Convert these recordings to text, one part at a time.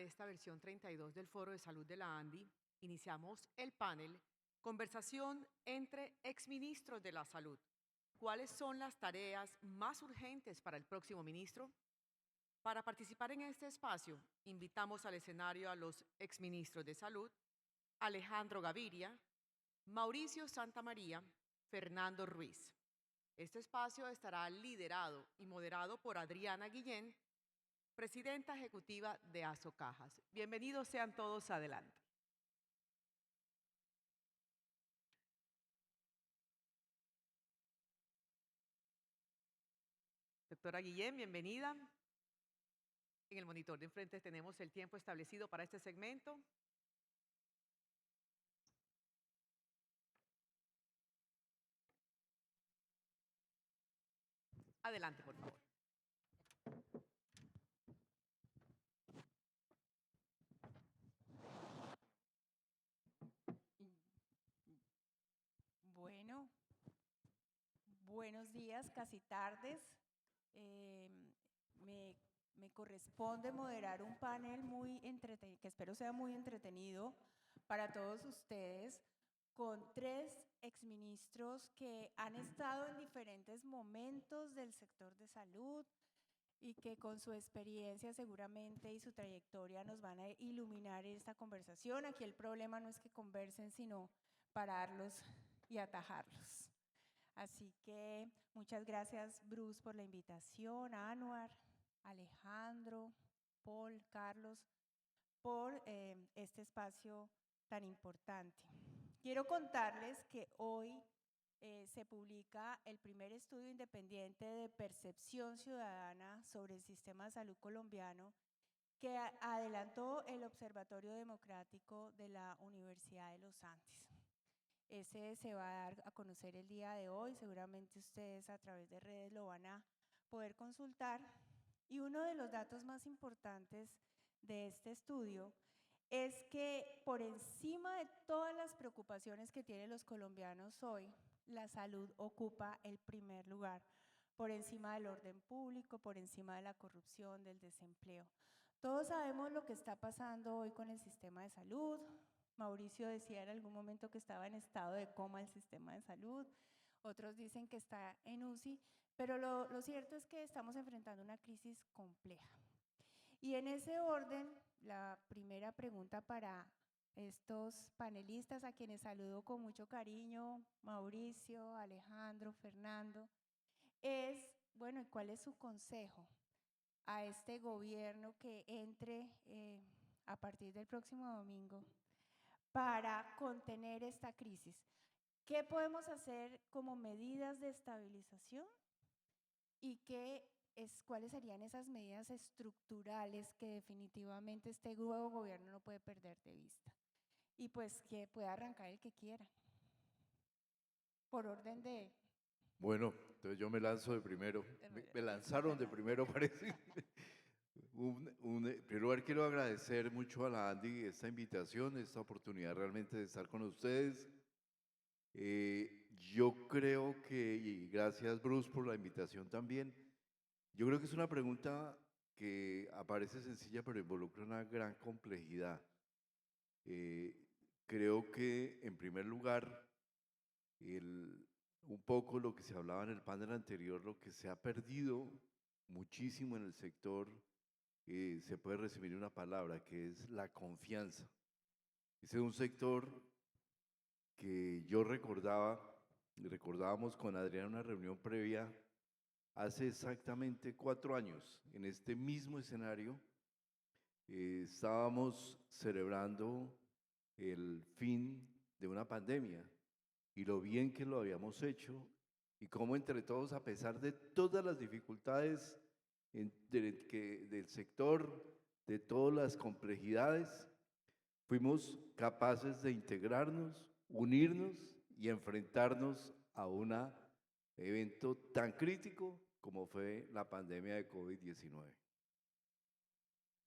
esta versión 32 del Foro de Salud de la ANDI, iniciamos el panel Conversación entre exministros de la Salud. ¿Cuáles son las tareas más urgentes para el próximo ministro? Para participar en este espacio, invitamos al escenario a los exministros de Salud, Alejandro Gaviria, Mauricio Santamaría, Fernando Ruiz. Este espacio estará liderado y moderado por Adriana Guillén, presidenta ejecutiva de Asocajas. Bienvenidos sean todos, adelante. Doctora Guillén, bienvenida. En el monitor de enfrente tenemos el tiempo establecido para este segmento. Adelante, por favor. Bueno, buenos días, casi tardes. Me corresponde moderar un panel muy entretenido, que espero sea muy entretenido para todos ustedes, con 3 exministros que han estado en diferentes momentos del sector de salud y que con su experiencia seguramente y su trayectoria nos van a iluminar esta conversación. Aquí el problema no es que conversen, sino pararlos y atajarlos. Así que muchas gracias, Bruce, por la invitación, a Anuar, Alejandro, Paul, Carlos, por este espacio tan importante. Quiero contarles que hoy se publica el primer estudio independiente de percepción ciudadana sobre el sistema de salud colombiano que adelantó el Observatorio Democrático de la Universidad de los Andes. Ese se va a dar a conocer el día de hoy, seguramente ustedes a través de redes lo van a poder consultar. Y uno de los datos más importantes de este estudio es que por encima de todas las preocupaciones que tienen los colombianos hoy, la salud ocupa el primer lugar, por encima del orden público, por encima de la corrupción, del desempleo. Todos sabemos lo que está pasando hoy con el sistema de salud. Mauricio decía en algún momento que estaba en estado de coma el sistema de salud, otros dicen que está en UCI, pero lo cierto es que estamos enfrentando una crisis compleja. Y en ese orden, la primera pregunta para estos panelistas, a quienes saludo con mucho cariño, Mauricio, Alejandro, Fernando, es, bueno, ¿cuál es su consejo a este gobierno que entre a partir del próximo domingo para contener esta crisis? ¿Qué podemos hacer como medidas de estabilización? ¿Y cuáles serían esas medidas estructurales que definitivamente este nuevo gobierno no puede perder de vista? Y pues que pueda arrancar el que quiera. Por orden de… Bueno, entonces yo me lanzo de primero. Me lanzaron de primero, parece. En primer lugar, quiero agradecer mucho a la Andy esta invitación, esta oportunidad realmente de estar con ustedes. Yo creo que, y gracias Bruce por la invitación también, yo creo que es una pregunta que aparece sencilla, pero involucra una gran complejidad. Creo que, en primer lugar, un poco lo que se hablaba en el panel anterior, lo que se ha perdido muchísimo en el sector, se puede resumir en una palabra, que es la confianza. Ese es un sector que yo recordábamos con Adrián en una reunión previa, hace exactamente 4 años, en este mismo escenario, estábamos celebrando el fin de una pandemia y lo bien que lo habíamos hecho y cómo entre todos, a pesar de todas las dificultades del sector, de todas las complejidades, fuimos capaces de integrarnos, unirnos y enfrentarnos a un evento tan crítico como fue la pandemia de COVID-19.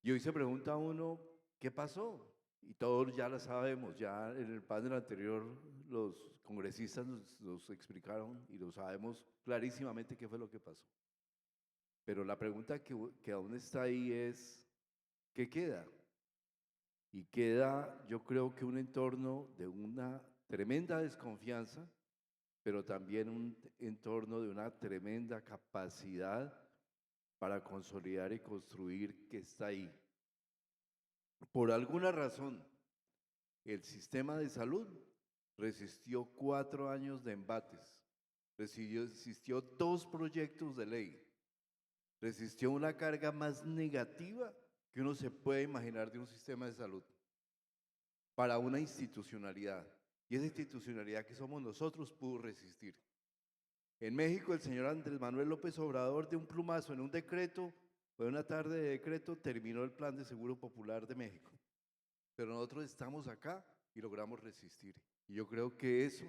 Y hoy se pregunta uno, ¿qué pasó? Y todos ya lo sabemos, ya en el panel anterior los congresistas nos explicaron y lo sabemos clarísimamente qué fue lo que pasó. Pero la pregunta que aún está ahí es, ¿qué queda? y queda, yo creo que un entorno de una tremenda desconfianza, pero también un entorno de una tremenda capacidad para consolidar y construir que está ahí. Por alguna razón, el sistema de salud resistió 4 años de embates, resistió 2 proyectos de ley, resistió una carga más negativa que uno se puede imaginar de un sistema de salud para una institucionalidad. Y esa institucionalidad que somos nosotros pudo resistir. En México, el señor Andrés Manuel López Obrador, de un plumazo, en un decreto, fue una tarde de decreto, terminó el Plan de Seguro Popular de México. Pero nosotros estamos acá y logramos resistir. Y yo creo que eso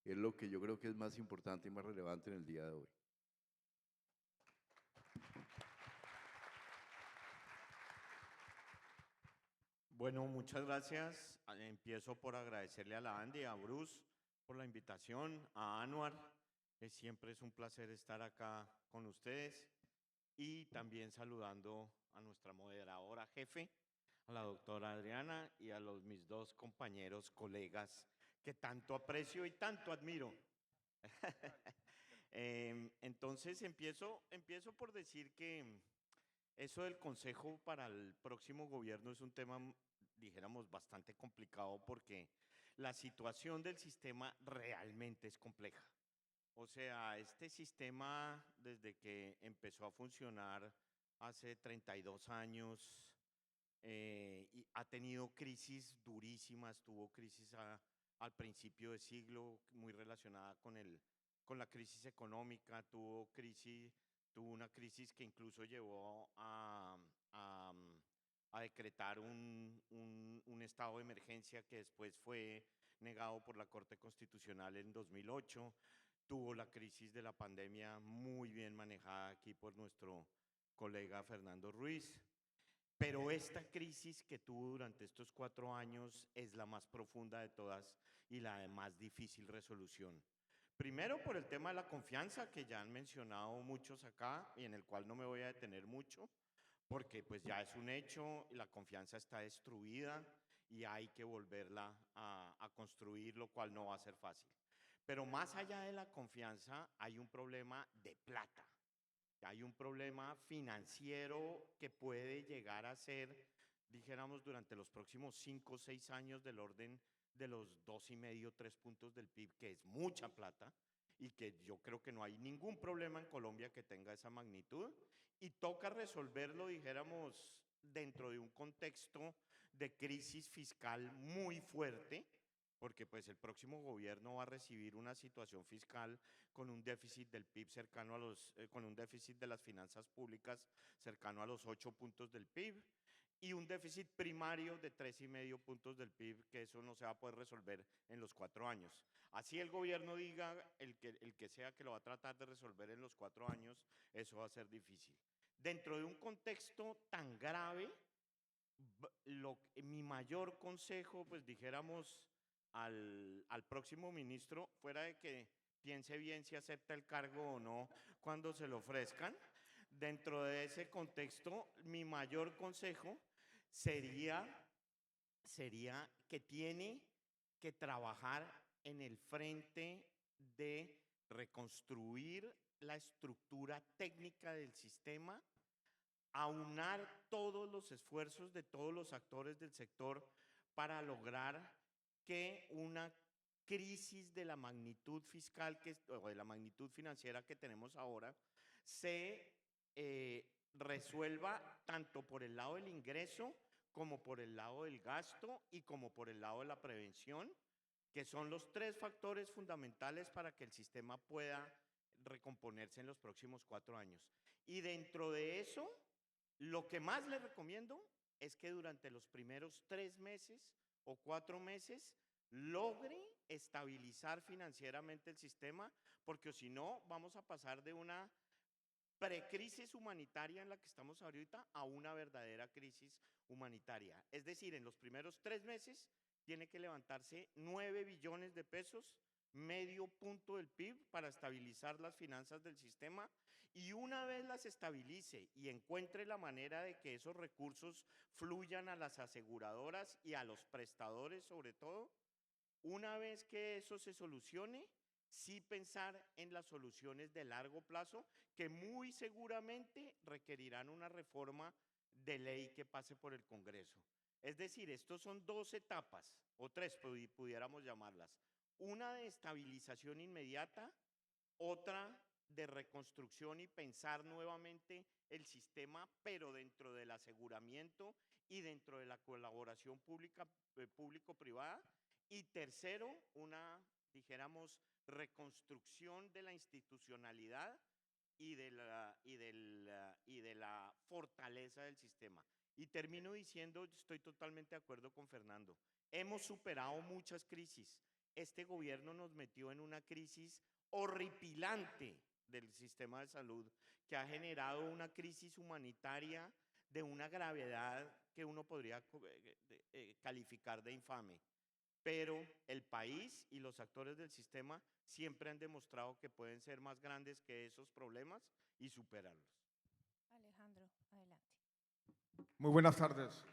es lo que yo creo que es más importante y más relevante en el día de hoy. Bueno, muchas gracias. Empiezo por agradecerle a la Andy, a Bruce por la invitación, a Anuar, que siempre es un placer estar acá con ustedes, y también saludando a nuestra moderadora jefe, a la doctora Adriana, y a mis dos compañeros, colegas, que tanto aprecio y tanto admiro. Entonces empiezo por decir que eso del consejo para el próximo gobierno es un tema, dijéramos, bastante complicado porque la situación del sistema realmente es compleja. O sea, este sistema, desde que empezó a funcionar hace 32 años, y ha tenido crisis durísimas, tuvo crisis al principio de siglo, muy relacionada con la crisis económica, tuvo una crisis que incluso llevó a decretar un estado de emergencia que después fue negado por la Corte Constitucional en 2008. Tuvo la crisis de la pandemia muy bien manejada aquí por nuestro colega Fernando Ruiz. Pero esta crisis que tuvo durante estos 4 años es la más profunda de todas y la de más difícil resolución. Primero por el tema de la confianza, que ya han mencionado muchos acá y en el cual no me voy a detener mucho, porque pues ya es un hecho, la confianza está destruida y hay que volverla a construir, lo cual no va a ser fácil. Pero más allá de la confianza hay un problema de plata. Hay un problema financiero que puede llegar a ser, dijéramos, durante los próximos 5 o 6 años del orden de los 2,5, 3 puntos del PIB, que es mucha plata y que yo creo que no hay ningún problema en Colombia que tenga esa magnitud. Y toca resolverlo, dijéramos, dentro de un contexto de crisis fiscal muy fuerte, porque pues el próximo gobierno va a recibir una situación fiscal con un déficit del PIB cercano a con un déficit de las finanzas públicas cercano a los 8 puntos del PIB y un déficit primario de 3,5 puntos del PIB, que eso no se va a poder resolver en los 4 años. Así el gobierno diga, el que sea que lo va a tratar de resolver en los 4 años, eso va a ser difícil. Dentro de un contexto tan grave, mi mayor consejo, pues dijéramos, al próximo ministro, fuera de que piense bien si acepta el cargo o no cuando se lo ofrezcan, dentro de ese contexto, mi mayor consejo sería que tiene que trabajar en el frente de reconstruir la estructura técnica del sistema, aunar todos los esfuerzos de todos los actores del sector para lograr que una crisis de la magnitud fiscal o de la magnitud financiera que tenemos ahora se resuelva tanto por el lado del ingreso como por el lado del gasto y como por el lado de la prevención, que son los 3 factores fundamentales para que el sistema pueda recomponerse en los próximos 4 años. Y dentro de eso, lo que más les recomiendo es que durante los primeros 3 meses o 4 meses logre estabilizar financieramente el sistema, porque si no vamos a pasar de una precrisis humanitaria en la que estamos ahorita a una verdadera crisis humanitaria. Es decir, en los primeros 3 meses tiene que levantarse 9 billones de pesos, medio punto del PIB, para estabilizar las finanzas del sistema Y una vez las estabilice y encuentre la manera de que esos recursos fluyan a las aseguradoras y a los prestadores sobre todo, una vez que eso se solucione, sí pensar en las soluciones de largo plazo que muy seguramente requerirán una reforma de ley que pase por el Congreso. Es decir, estos son dos etapas, o tres pudiéramos llamarlas. Una de estabilización inmediata, otra de reconstrucción y pensar nuevamente el sistema, pero dentro del aseguramiento y dentro de la colaboración público-privada. Y tercero, una, dijéramos, reconstrucción de la institucionalidad y de la fortaleza del sistema. Y termino diciendo, estoy totalmente de acuerdo con Fernando, hemos superado muchas crisis. Este gobierno nos metió en una crisis horripilante del sistema de salud que ha generado una crisis humanitaria de una gravedad que uno podría calificar de infame. Pero el país y los actores del sistema siempre han demostrado que pueden ser más grandes que esos problemas y superarlos. Alejandro, adelante. Muy buenas tardes.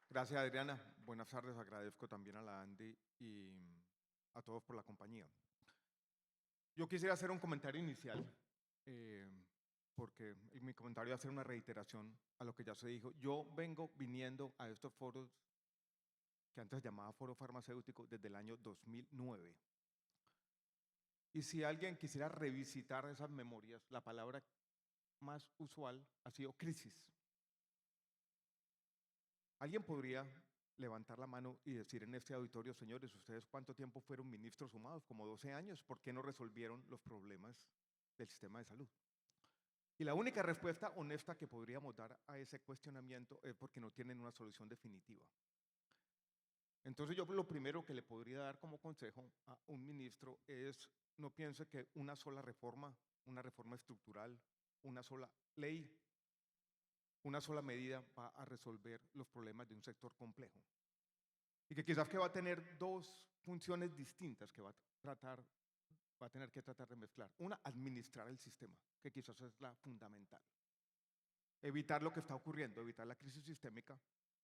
Gracias, Adriana. Buenas tardes. Agradezco también a la Andy y a todos por la compañía. Yo quisiera hacer un comentario inicial, porque mi comentario va a ser una reiteración a lo que ya se dijo. Yo vengo viniendo a estos foros que antes se llamaba Foro Farmacéutico desde el año 2009. Y si alguien quisiera revisitar esas memorias, la palabra más usual ha sido crisis. ¿Alguien podría levantar la mano y decir en este auditorio, señores, ustedes cuánto tiempo fueron ministros sumados? Como 12 años. ¿Por qué no resolvieron los problemas del sistema de salud? Y la única respuesta honesta que podríamos dar a ese cuestionamiento es porque no tienen una solución definitiva. Entonces yo lo primero que le podría dar como consejo a un ministro es no piense que una sola reforma, una reforma estructural, una sola ley, una sola medida va a resolver los problemas de un sector complejo. Y que quizás que va a tener dos funciones distintas que va a tener que tratar de mezclar. Una, administrar el sistema, que quizás es la fundamental. Evitar lo que está ocurriendo, evitar la crisis sistémica.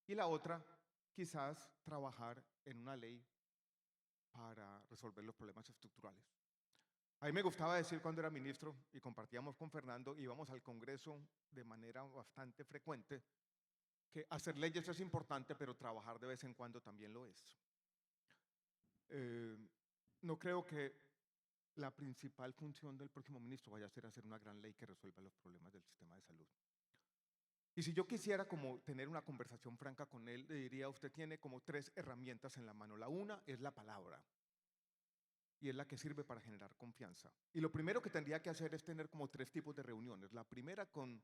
Y la otra, quizás trabajar en una ley para resolver los problemas estructurales. A mí me gustaba decir cuando era ministro y compartíamos con Fernando, íbamos al Congreso de manera bastante frecuente, que hacer leyes es importante, pero trabajar de vez en cuando también lo es. No creo que la principal función del próximo ministro vaya a ser hacer una gran ley que resuelva los problemas del sistema de salud. Y si yo quisiera como tener una conversación franca con él, le diría, usted tiene como 3 herramientas en la mano. La una es la palabra, y es la que sirve para generar confianza. Y lo primero que tendría que hacer es tener como 3 tipos de reuniones. La primera con,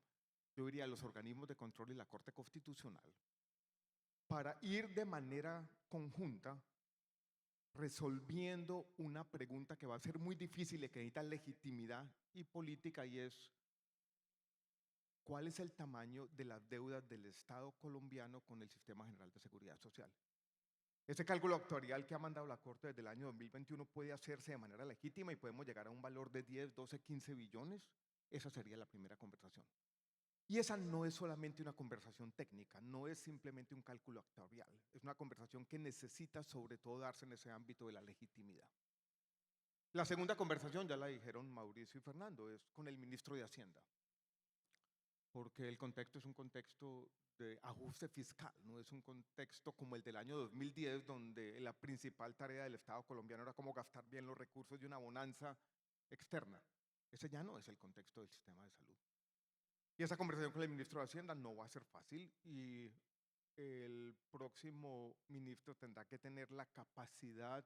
yo diría, los organismos de control y la Corte Constitucional, para ir de manera conjunta resolviendo una pregunta que va a ser muy difícil y que necesita legitimidad y política, y es ¿cuál es el tamaño de las deudas del Estado colombiano con el Sistema General de Seguridad Social? Ese cálculo actuarial que ha mandado la Corte desde el año 2021 puede hacerse de manera legítima y podemos llegar a un valor de 10, 12, 15 billones. Esa sería la primera conversación. Y esa no es solamente una conversación técnica, no es simplemente un cálculo actuarial, es una conversación que necesita sobre todo darse en ese ámbito de la legitimidad. La segunda conversación, ya la dijeron Mauricio y Fernando, es con el ministro de Hacienda, porque el contexto es un contexto de ajuste fiscal, no es un contexto como el del año 2010, donde la principal tarea del Estado colombiano era cómo gastar bien los recursos de una bonanza externa. Ese ya no es el contexto del sistema de salud. Y esa conversación con el ministro de Hacienda no va a ser fácil, y el próximo ministro tendrá que tener la capacidad,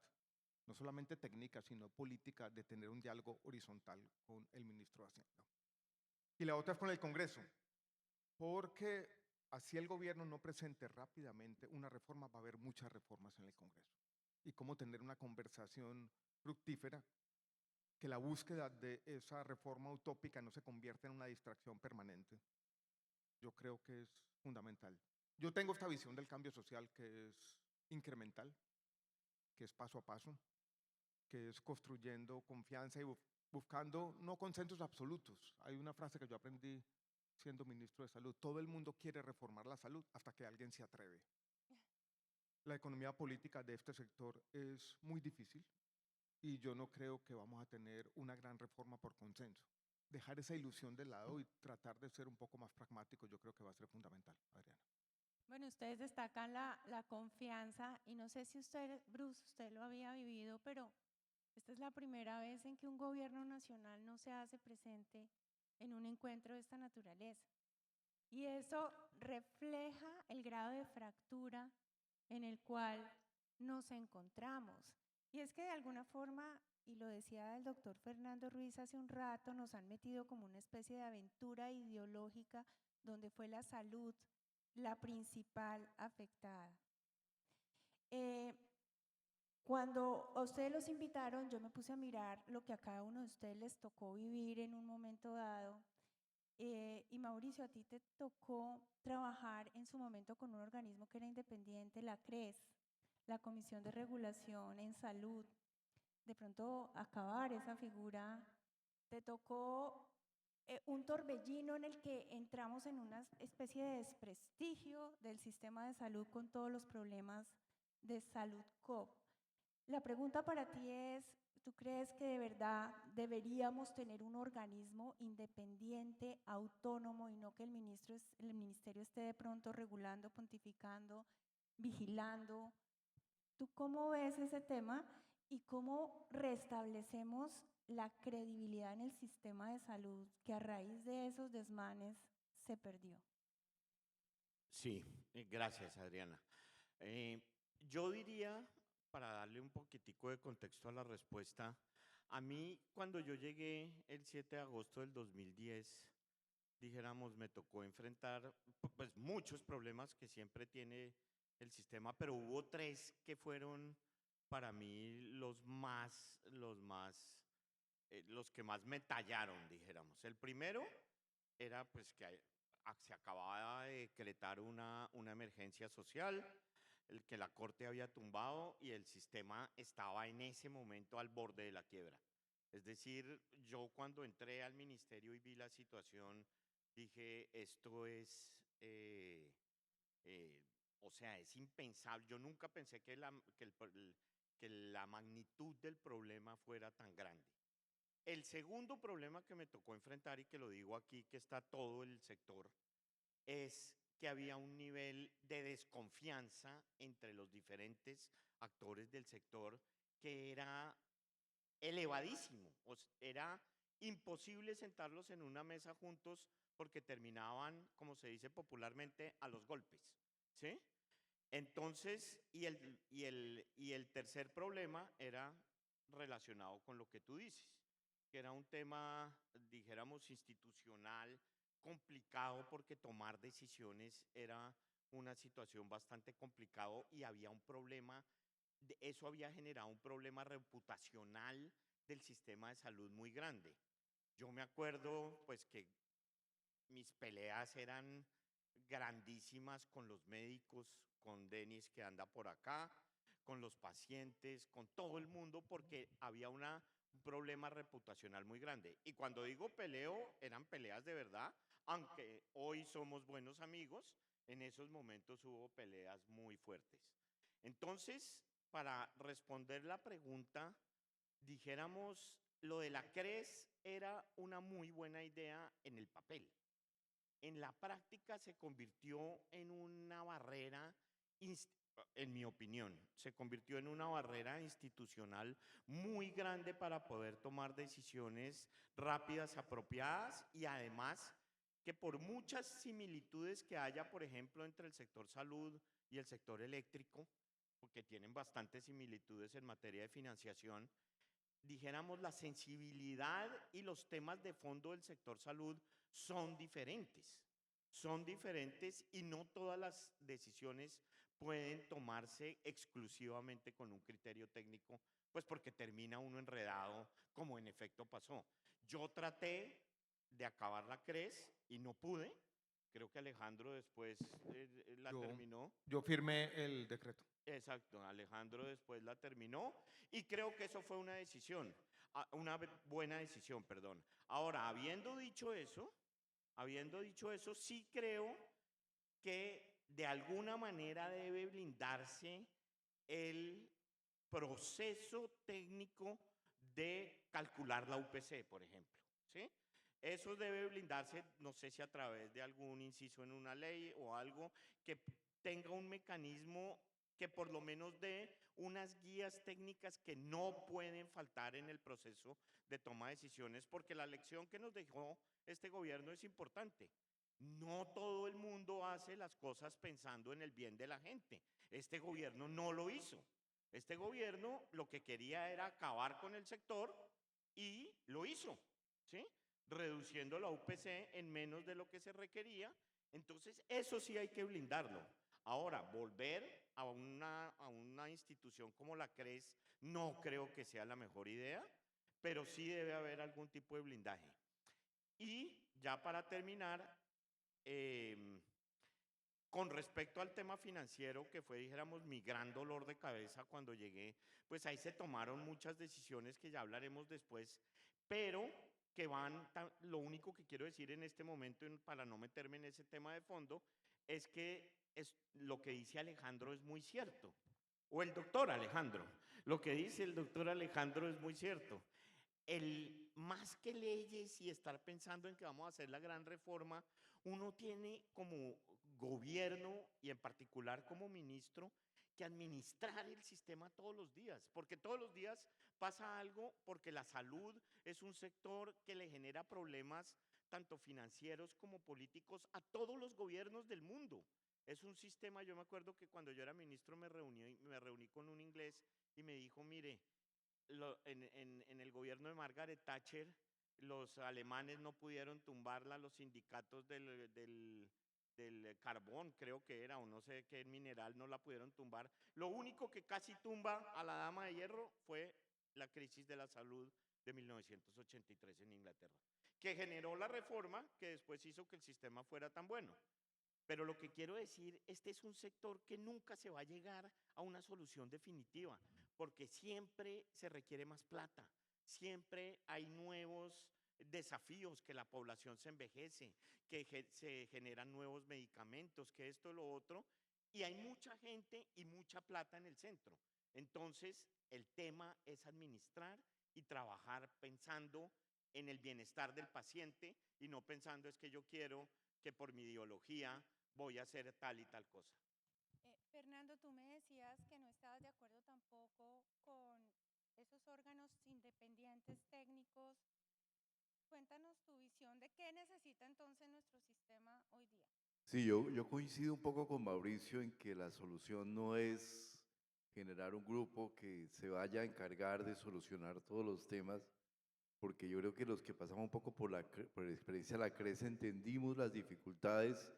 no solamente técnica, sino política, de tener un diálogo horizontal con el ministro de Hacienda. Y la otra es con el Congreso, porque así el gobierno no presente rápidamente una reforma, va a haber muchas reformas en el Congreso. Y cómo tener una conversación fructífera, que la búsqueda de esa reforma utópica no se convierta en una distracción permanente. Yo creo que es fundamental. Yo tengo esta visión del cambio social que es incremental, que es paso a paso, que es construyendo confianza y buscando no consensos absolutos. Hay una frase que yo aprendí siendo ministro de Salud: todo el mundo quiere reformar la salud hasta que alguien se atreve. La economía política de este sector es muy difícil y yo no creo que vamos a tener una gran reforma por consenso. Dejar esa ilusión de lado y tratar de ser un poco más pragmático, yo creo que va a ser fundamental, Adriana. Bueno, ustedes destacan la confianza y no sé si usted, Bruce, usted lo había vivido, pero esta es la primera vez en que un gobierno nacional no se hace presente en un encuentro de esta naturaleza. Y eso refleja el grado de fractura en el cual nos encontramos. Y es que de alguna forma, y lo decía el doctor Fernando Ruiz hace un rato, nos han metido como una especie de aventura ideológica donde fue la salud la principal afectada. Cuando a ustedes los invitaron, yo me puse a mirar lo que a cada uno de ustedes les tocó vivir en un momento dado. Y Mauricio, a ti te tocó trabajar en su momento con un organismo que era independiente, la CRES, la Comisión de Regulación en Salud. De pronto acabar esa figura, te tocó un torbellino en el que entramos en una especie de desprestigio del sistema de salud con todos los problemas de salud COP. La pregunta para ti es, ¿tú crees que de verdad deberíamos tener un organismo independiente, autónomo, y no que el ministerio esté de pronto regulando, pontificando, vigilando? ¿Tú cómo ves ese tema y cómo restablecemos la credibilidad en el sistema de salud que a raíz de esos desmanes se perdió? Sí, gracias, Adriana. Yo diría, para darle un poquitico de contexto a la respuesta, a mí cuando yo llegué el 7 de agosto del 2010, dijéramos, me tocó enfrentar pues muchos problemas que siempre tiene el sistema, pero hubo tres que fueron para mí los que más me tallaron, dijéramos. El primero era pues que se acababa de decretar una emergencia social, el que la corte había tumbado y el sistema estaba en ese momento al borde de la quiebra. Es decir, yo cuando entré al ministerio y vi la situación, dije, esto es, o sea, es impensable. Yo nunca pensé que la magnitud del problema fuera tan grande. El segundo problema que me tocó enfrentar, y que lo digo aquí, que está todo el sector, es que había un nivel de desconfianza entre los diferentes actores del sector que era elevadísimo. Era imposible sentarlos en una mesa juntos porque terminaban, como se dice popularmente, a los golpes, ¿sí? Entonces, y el tercer problema era relacionado con lo que tú dices, que era un tema, dijéramos, institucional, complicado, porque tomar decisiones era una situación bastante complicado y había un problema, eso había generado un problema reputacional del sistema de salud muy grande. Yo me acuerdo, pues, que mis peleas eran grandísimas con los médicos, con Denis que anda por acá, con los pacientes, con todo el mundo, porque había un problema reputacional muy grande. Y cuando digo peleo, eran peleas de verdad, aunque hoy somos buenos amigos, en esos momentos hubo peleas muy fuertes. Entonces, para responder la pregunta, dijéramos, lo de la CRES era una muy buena idea en el papel. En la práctica se convirtió en una barrera, en mi opinión, se convirtió en una barrera institucional muy grande para poder tomar decisiones rápidas, apropiadas, y además que por muchas similitudes que haya, por ejemplo, entre el sector salud y el sector eléctrico, porque tienen bastantes similitudes en materia de financiación, dijéramos, la sensibilidad y los temas de fondo del sector salud son diferentes. Son diferentes y no todas las decisiones pueden tomarse exclusivamente con un criterio técnico, pues porque termina uno enredado, como en efecto pasó. Yo traté de acabar la CRES y no pude, Creo que Alejandro después la Yo- terminó. Yo firmé el decreto. Exacto, Alejandro después la terminó y creo que eso fue una decisión, buena decisión, perdón. Ahora, habiendo dicho eso, sí creo que de alguna manera debe blindarse el proceso técnico de calcular la UPC, por ejemplo, ¿sí? Eso debe blindarse, no sé si a través de algún inciso en una ley o algo que tenga un mecanismo que por lo menos dé unas guías técnicas que no pueden faltar en el proceso de toma de decisiones, porque la lección que nos dejó este gobierno es importante. No todo el mundo hace las cosas pensando en el bien de la gente. Este gobierno no lo hizo. Este gobierno lo que quería era acabar con el sector y lo hizo, ¿sí? Reduciendo la UPC en menos de lo que se requería. Entonces, eso sí hay que blindarlo. Ahora, volver a una institución como la CRES no creo que sea la mejor idea, pero sí debe haber algún tipo de blindaje. Y ya para terminar, em, con respecto al tema financiero, que fue, dijéramos, mi gran dolor de cabeza cuando llegué, pues ahí se tomaron muchas decisiones que ya hablaremos después, pero que lo único que quiero decir en este momento, para no meterme en ese tema de fondo, es que lo que dice Alejandro es muy cierto, o el doctor Alejandro, lo que dice el doctor Alejandro es muy cierto. Más que leyes y estar pensando en que vamos a hacer la gran reforma, uno tiene como gobierno y en particular como ministro que administrar el sistema todos los días, porque todos los días pasa algo, porque la salud es un sector que le genera problemas tanto financieros como políticos a todos los gobiernos del mundo. Es un sistema, yo me acuerdo que cuando yo era ministro me reuní con un inglés y me dijo, mire, en el gobierno de Margaret Thatcher, los alemanes no pudieron tumbarla, los sindicatos del carbón, creo que era, o no sé qué mineral, no la pudieron tumbar. Lo único que casi tumba a la dama de hierro fue la crisis de la salud de 1983 en Inglaterra, que generó la reforma que después hizo que el sistema fuera tan bueno. Pero lo que quiero decir, este es un sector que nunca se va a llegar a una solución definitiva, porque siempre se requiere más plata, siempre hay nuevos desafíos, que la población se envejece, que se generan nuevos medicamentos, que esto, lo otro, y hay mucha gente y mucha plata en el centro. Entonces, el tema es administrar y trabajar pensando en el bienestar del paciente y no pensando es que yo quiero que por mi ideología voy a hacer tal y tal cosa. Fernando, tú me decías que no estabas de acuerdo tampoco con esos órganos independientes técnicos. Cuéntanos tu visión de qué necesita entonces nuestro sistema hoy día. Sí, yo coincido un poco con Mauricio en que la solución no es generar un grupo que se vaya a encargar de solucionar todos los temas, porque yo creo que los que pasamos un poco por la experiencia de la CRES entendimos las dificultades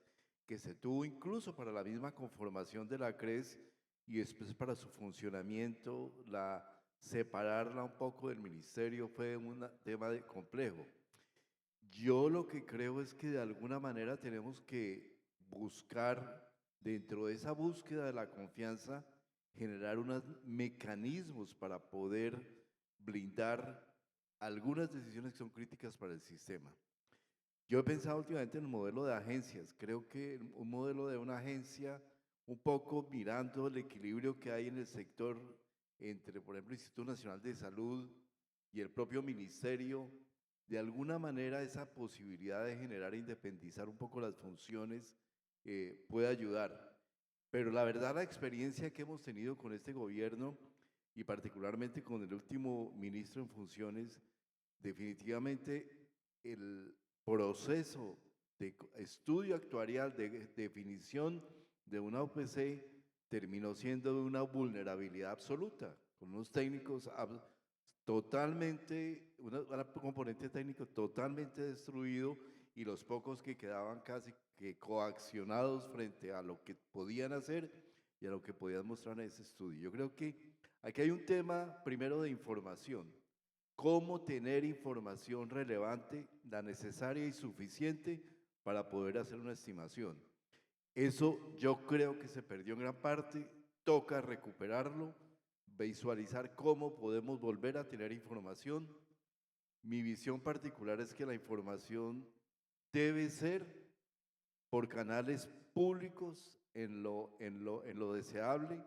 que se tuvo incluso para la misma conformación de la CRES y después para su funcionamiento, separarla un poco del ministerio fue un tema complejo. Yo lo que creo es que de alguna manera tenemos que buscar, dentro de esa búsqueda de la confianza, generar unos mecanismos para poder blindar algunas decisiones que son críticas para el sistema. Yo he pensado últimamente en el modelo de agencias. Creo que un modelo de una agencia, un poco mirando el equilibrio que hay en el sector entre, por ejemplo, el Instituto Nacional de Salud y el propio ministerio, de alguna manera esa posibilidad de generar e independizar un poco las funciones puede ayudar. Pero la verdad, la experiencia que hemos tenido con este gobierno y particularmente con el último ministro en funciones, definitivamente el proceso de estudio actuarial, de definición de una OPC, terminó siendo de una vulnerabilidad absoluta, con unos técnicos totalmente, un componente técnico totalmente destruido y los pocos que quedaban casi que coaccionados frente a lo que podían hacer y a lo que podían mostrar en ese estudio. Yo creo que aquí hay un tema primero de información. Cómo tener información relevante, la necesaria y suficiente para poder hacer una estimación. Eso yo creo que se perdió en gran parte, toca recuperarlo, visualizar cómo podemos volver a tener información. Mi visión particular es que la información debe ser por canales públicos en lo deseable,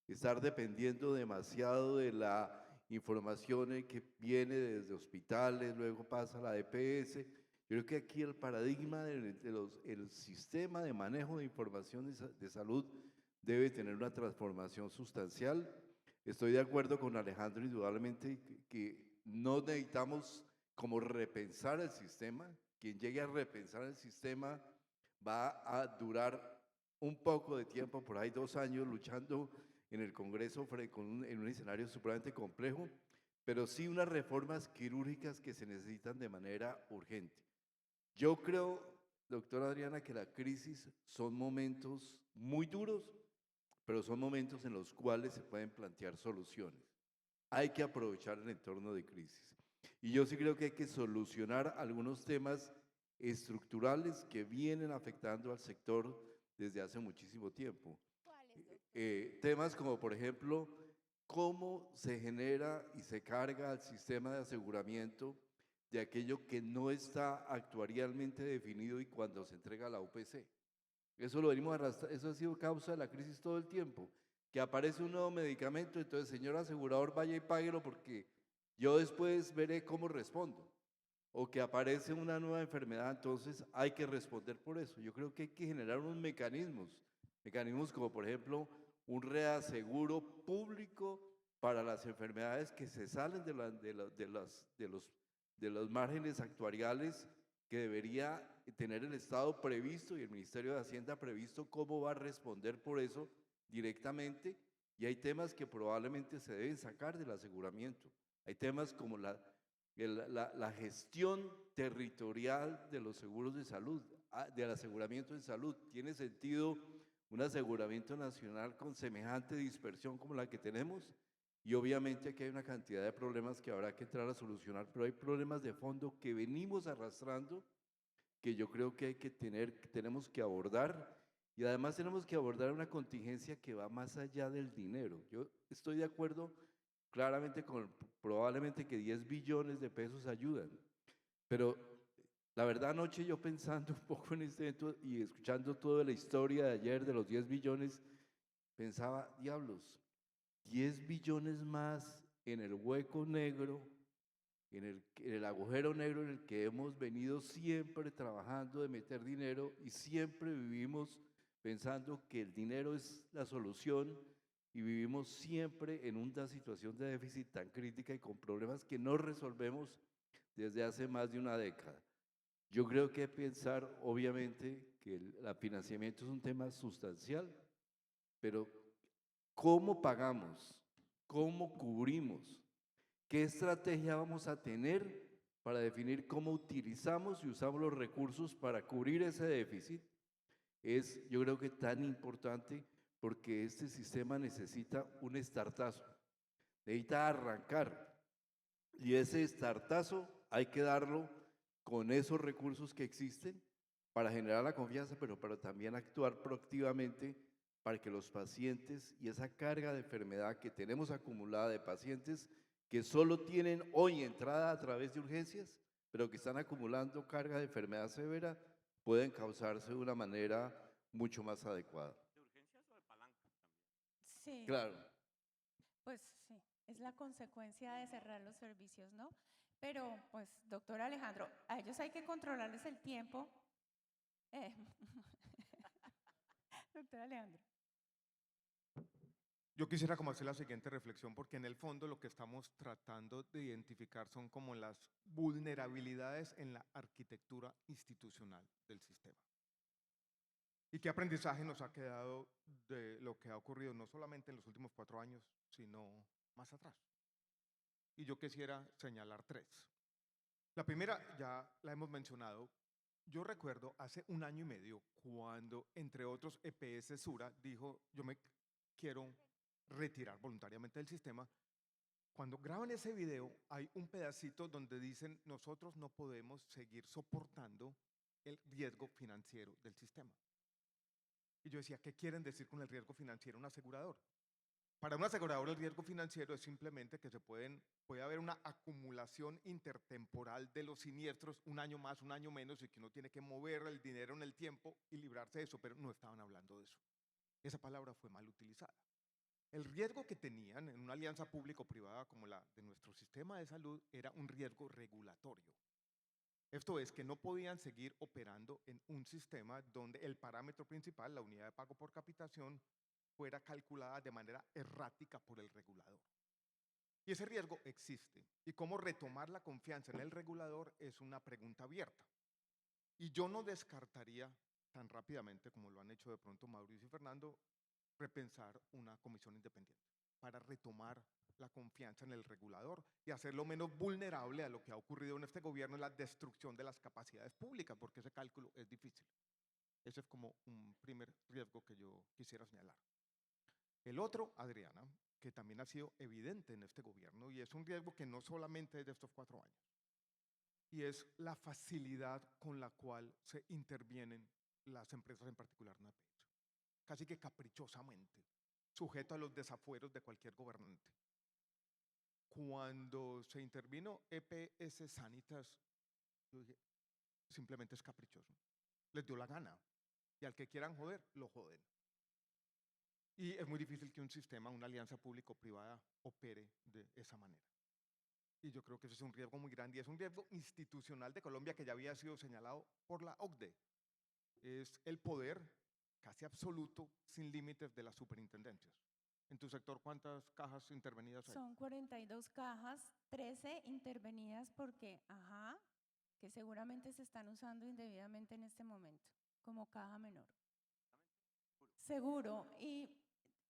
estar dependiendo demasiado de la información que viene desde hospitales, luego pasa a la EPS. Yo creo que aquí el paradigma el sistema de manejo de información de salud debe tener una transformación sustancial. Estoy de acuerdo con Alejandro, indudablemente, que no necesitamos como repensar el sistema. Quien llegue a repensar el sistema va a durar un poco de tiempo, por ahí 2 años, luchando en el Congreso en un escenario supremamente complejo, pero sí unas reformas quirúrgicas que se necesitan de manera urgente. Yo creo, doctora Adriana, que la crisis son momentos muy duros, pero son momentos en los cuales se pueden plantear soluciones. Hay que aprovechar el entorno de crisis. Y yo sí creo que hay que solucionar algunos temas estructurales que vienen afectando al sector desde hace muchísimo tiempo. Temas como, por ejemplo, cómo se genera y se carga al sistema de aseguramiento de aquello que no está actuarialmente definido y cuando se entrega a la UPC. Eso lo venimos arrastrando, eso ha sido causa de la crisis todo el tiempo. Que aparece un nuevo medicamento, entonces, señor asegurador, vaya y páguelo porque yo después veré cómo respondo. O que aparece una nueva enfermedad, entonces hay que responder por eso. Yo creo que hay que generar unos mecanismos como por ejemplo un reaseguro público para las enfermedades que se salen de los márgenes actuariales que debería tener el Estado previsto y el Ministerio de Hacienda previsto cómo va a responder por eso directamente, y hay temas que probablemente se deben sacar del aseguramiento. Hay temas como la gestión territorial de los seguros de salud, del aseguramiento en salud. ¿Tiene sentido un aseguramiento nacional con semejante dispersión como la que tenemos? Y obviamente aquí hay una cantidad de problemas que habrá que entrar a solucionar, pero hay problemas de fondo que venimos arrastrando que yo creo que tenemos que abordar, y además tenemos que abordar una contingencia que va más allá del dinero. Yo estoy de acuerdo claramente con probablemente que 10 billones de pesos ayudan, pero la verdad anoche yo pensando un poco en este evento y escuchando toda la historia de ayer de los 10 billones, pensaba, diablos, 10 billones más en el hueco negro, en el agujero negro en el que hemos venido siempre trabajando de meter dinero y siempre vivimos pensando que el dinero es la solución y vivimos siempre en una situación de déficit tan crítica y con problemas que no resolvemos desde hace más de una década. Yo creo que hay que pensar, obviamente, que el financiamiento es un tema sustancial, pero ¿cómo pagamos? ¿Cómo cubrimos? ¿Qué estrategia vamos a tener para definir cómo utilizamos y usamos los recursos para cubrir ese déficit? Es, yo creo que tan importante porque este sistema necesita un estartazo, necesita arrancar. Y ese estartazo hay que darlo con esos recursos que existen para generar la confianza, pero también actuar proactivamente para que los pacientes y esa carga de enfermedad que tenemos acumulada de pacientes que solo tienen hoy entrada a través de urgencias, pero que están acumulando carga de enfermedad severa, pueden causarse de una manera mucho más adecuada. ¿De urgencias o de palanca también? Sí, Claro. pues sí, es la consecuencia de cerrar los servicios, ¿no? Pero, pues, doctor Alejandro, a ellos hay que controlarles el tiempo. Eh, doctor Alejandro. Yo quisiera como hacer la siguiente reflexión, porque en el fondo lo que estamos tratando de identificar son como las vulnerabilidades en la arquitectura institucional del sistema. ¿Y qué aprendizaje nos ha quedado de lo que ha ocurrido no solamente en los últimos 4 años, sino más atrás? Y yo quisiera señalar 3. La primera ya la hemos mencionado. Yo recuerdo hace 1 año y medio cuando, entre otros, EPS Sura dijo, yo me quiero retirar voluntariamente del sistema. Cuando graban ese video hay un pedacito donde dicen, nosotros no podemos seguir soportando el riesgo financiero del sistema. Y yo decía, ¿qué quieren decir con el riesgo financiero un asegurador? Para un asegurador el riesgo financiero es simplemente que puede haber una acumulación intertemporal de los siniestros, un año más, un año menos, y que uno tiene que mover el dinero en el tiempo y librarse de eso, pero no estaban hablando de eso. Esa palabra fue mal utilizada. El riesgo que tenían en una alianza público-privada como la de nuestro sistema de salud era un riesgo regulatorio. Esto es que no podían seguir operando en un sistema donde el parámetro principal, la unidad de pago por capitación, fuera calculada de manera errática por el regulador. Y ese riesgo existe. Y cómo retomar la confianza en el regulador es una pregunta abierta. Y yo no descartaría tan rápidamente como lo han hecho de pronto Mauricio y Fernando, repensar una comisión independiente para retomar la confianza en el regulador y hacerlo menos vulnerable a lo que ha ocurrido en este gobierno, la destrucción de las capacidades públicas, porque ese cálculo es difícil. Ese es como un primer riesgo que yo quisiera señalar. El otro, Adriana, que también ha sido evidente en este gobierno, y es un riesgo que no solamente es de estos 4 años, y es la facilidad con la cual se intervienen las empresas, en particular una EPS, casi que caprichosamente, sujeto a los desafueros de cualquier gobernante. Cuando se intervino EPS Sanitas, yo dije, simplemente es caprichoso. Les dio la gana. Y al que quieran joder, lo joden. Y es muy difícil que un sistema, una alianza público-privada, opere de esa manera. Y yo creo que eso es un riesgo muy grande y es un riesgo institucional de Colombia que ya había sido señalado por la OCDE. Es el poder casi absoluto, sin límites, de las superintendencias. En tu sector, ¿cuántas cajas intervenidas hay? Son 42 cajas, 13 intervenidas porque, que seguramente se están usando indebidamente en este momento, como caja menor. Seguro. Y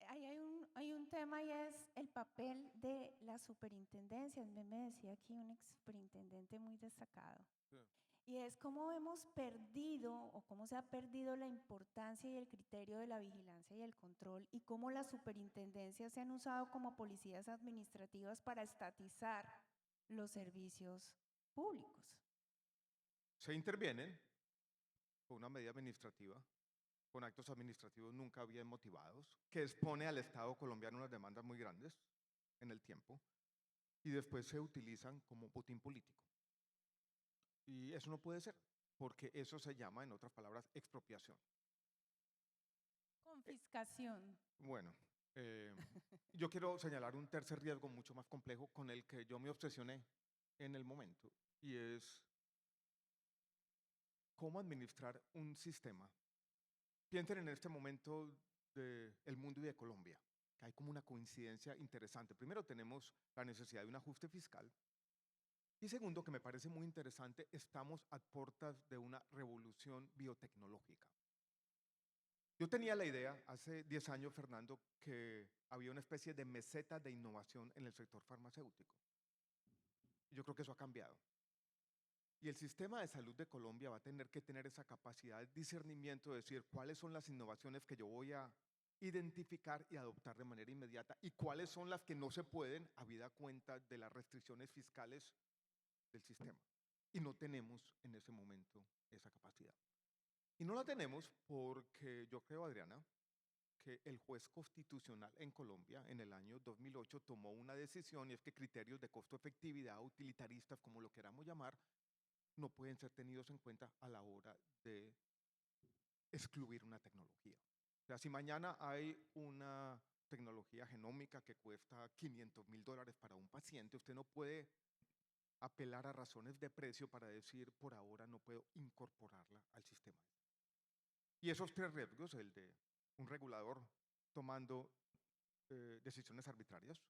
ahí hay un tema y es el papel de las superintendencias. Me decía aquí un ex superintendente muy destacado. Sí. Y es cómo hemos perdido o cómo se ha perdido la importancia y el criterio de la vigilancia y el control y cómo las superintendencias se han usado como policías administrativas para estatizar los servicios públicos. Se intervienen con una medida administrativa, con actos administrativos nunca bien motivados, que expone al Estado colombiano unas demandas muy grandes en el tiempo, y después se utilizan como botín político. Y eso no puede ser, porque eso se llama, en otras palabras, expropiación. Confiscación. Bueno, yo quiero señalar un tercer riesgo mucho más complejo con el que yo me obsesioné en el momento, y es cómo administrar un sistema. Piensen en este momento del mundo y de Colombia, que hay como una coincidencia interesante. Primero tenemos la necesidad de un ajuste fiscal, y segundo, que me parece muy interesante, estamos a puertas de una revolución biotecnológica. Yo tenía la idea hace 10 años, Fernando, que había una especie de meseta de innovación en el sector farmacéutico. Yo creo que eso ha cambiado. Y el sistema de salud de Colombia va a tener que tener esa capacidad de discernimiento, de decir cuáles son las innovaciones que yo voy a identificar y adoptar de manera inmediata y cuáles son las que no se pueden, habida cuenta de las restricciones fiscales del sistema. Y no tenemos en ese momento esa capacidad. Y no la tenemos porque yo creo, Adriana, que el juez constitucional en Colombia en el año 2008 tomó una decisión, y es que criterios de costo-efectividad, utilitaristas, como lo queramos llamar, no pueden ser tenidos en cuenta a la hora de excluir una tecnología. O sea, si mañana hay una tecnología genómica que cuesta $500.000 para un paciente, usted no puede apelar a razones de precio para decir por ahora no puedo incorporarla al sistema. Y esos tres riesgos, el de un regulador tomando decisiones arbitrarias,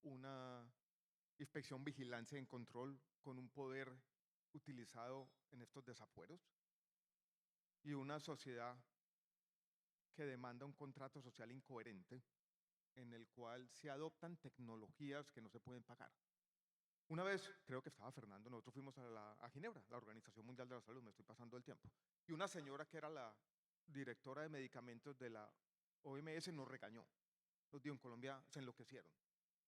una inspección, vigilancia y control con un poder utilizado en estos desafueros, y una sociedad que demanda un contrato social incoherente en el cual se adoptan tecnologías que no se pueden pagar. Una vez, creo que estaba Fernando, nosotros fuimos a Ginebra, la Organización Mundial de la Salud, me estoy pasando el tiempo, y una señora que era la directora de medicamentos de la OMS nos regañó. Nos dijo, en Colombia se enloquecieron.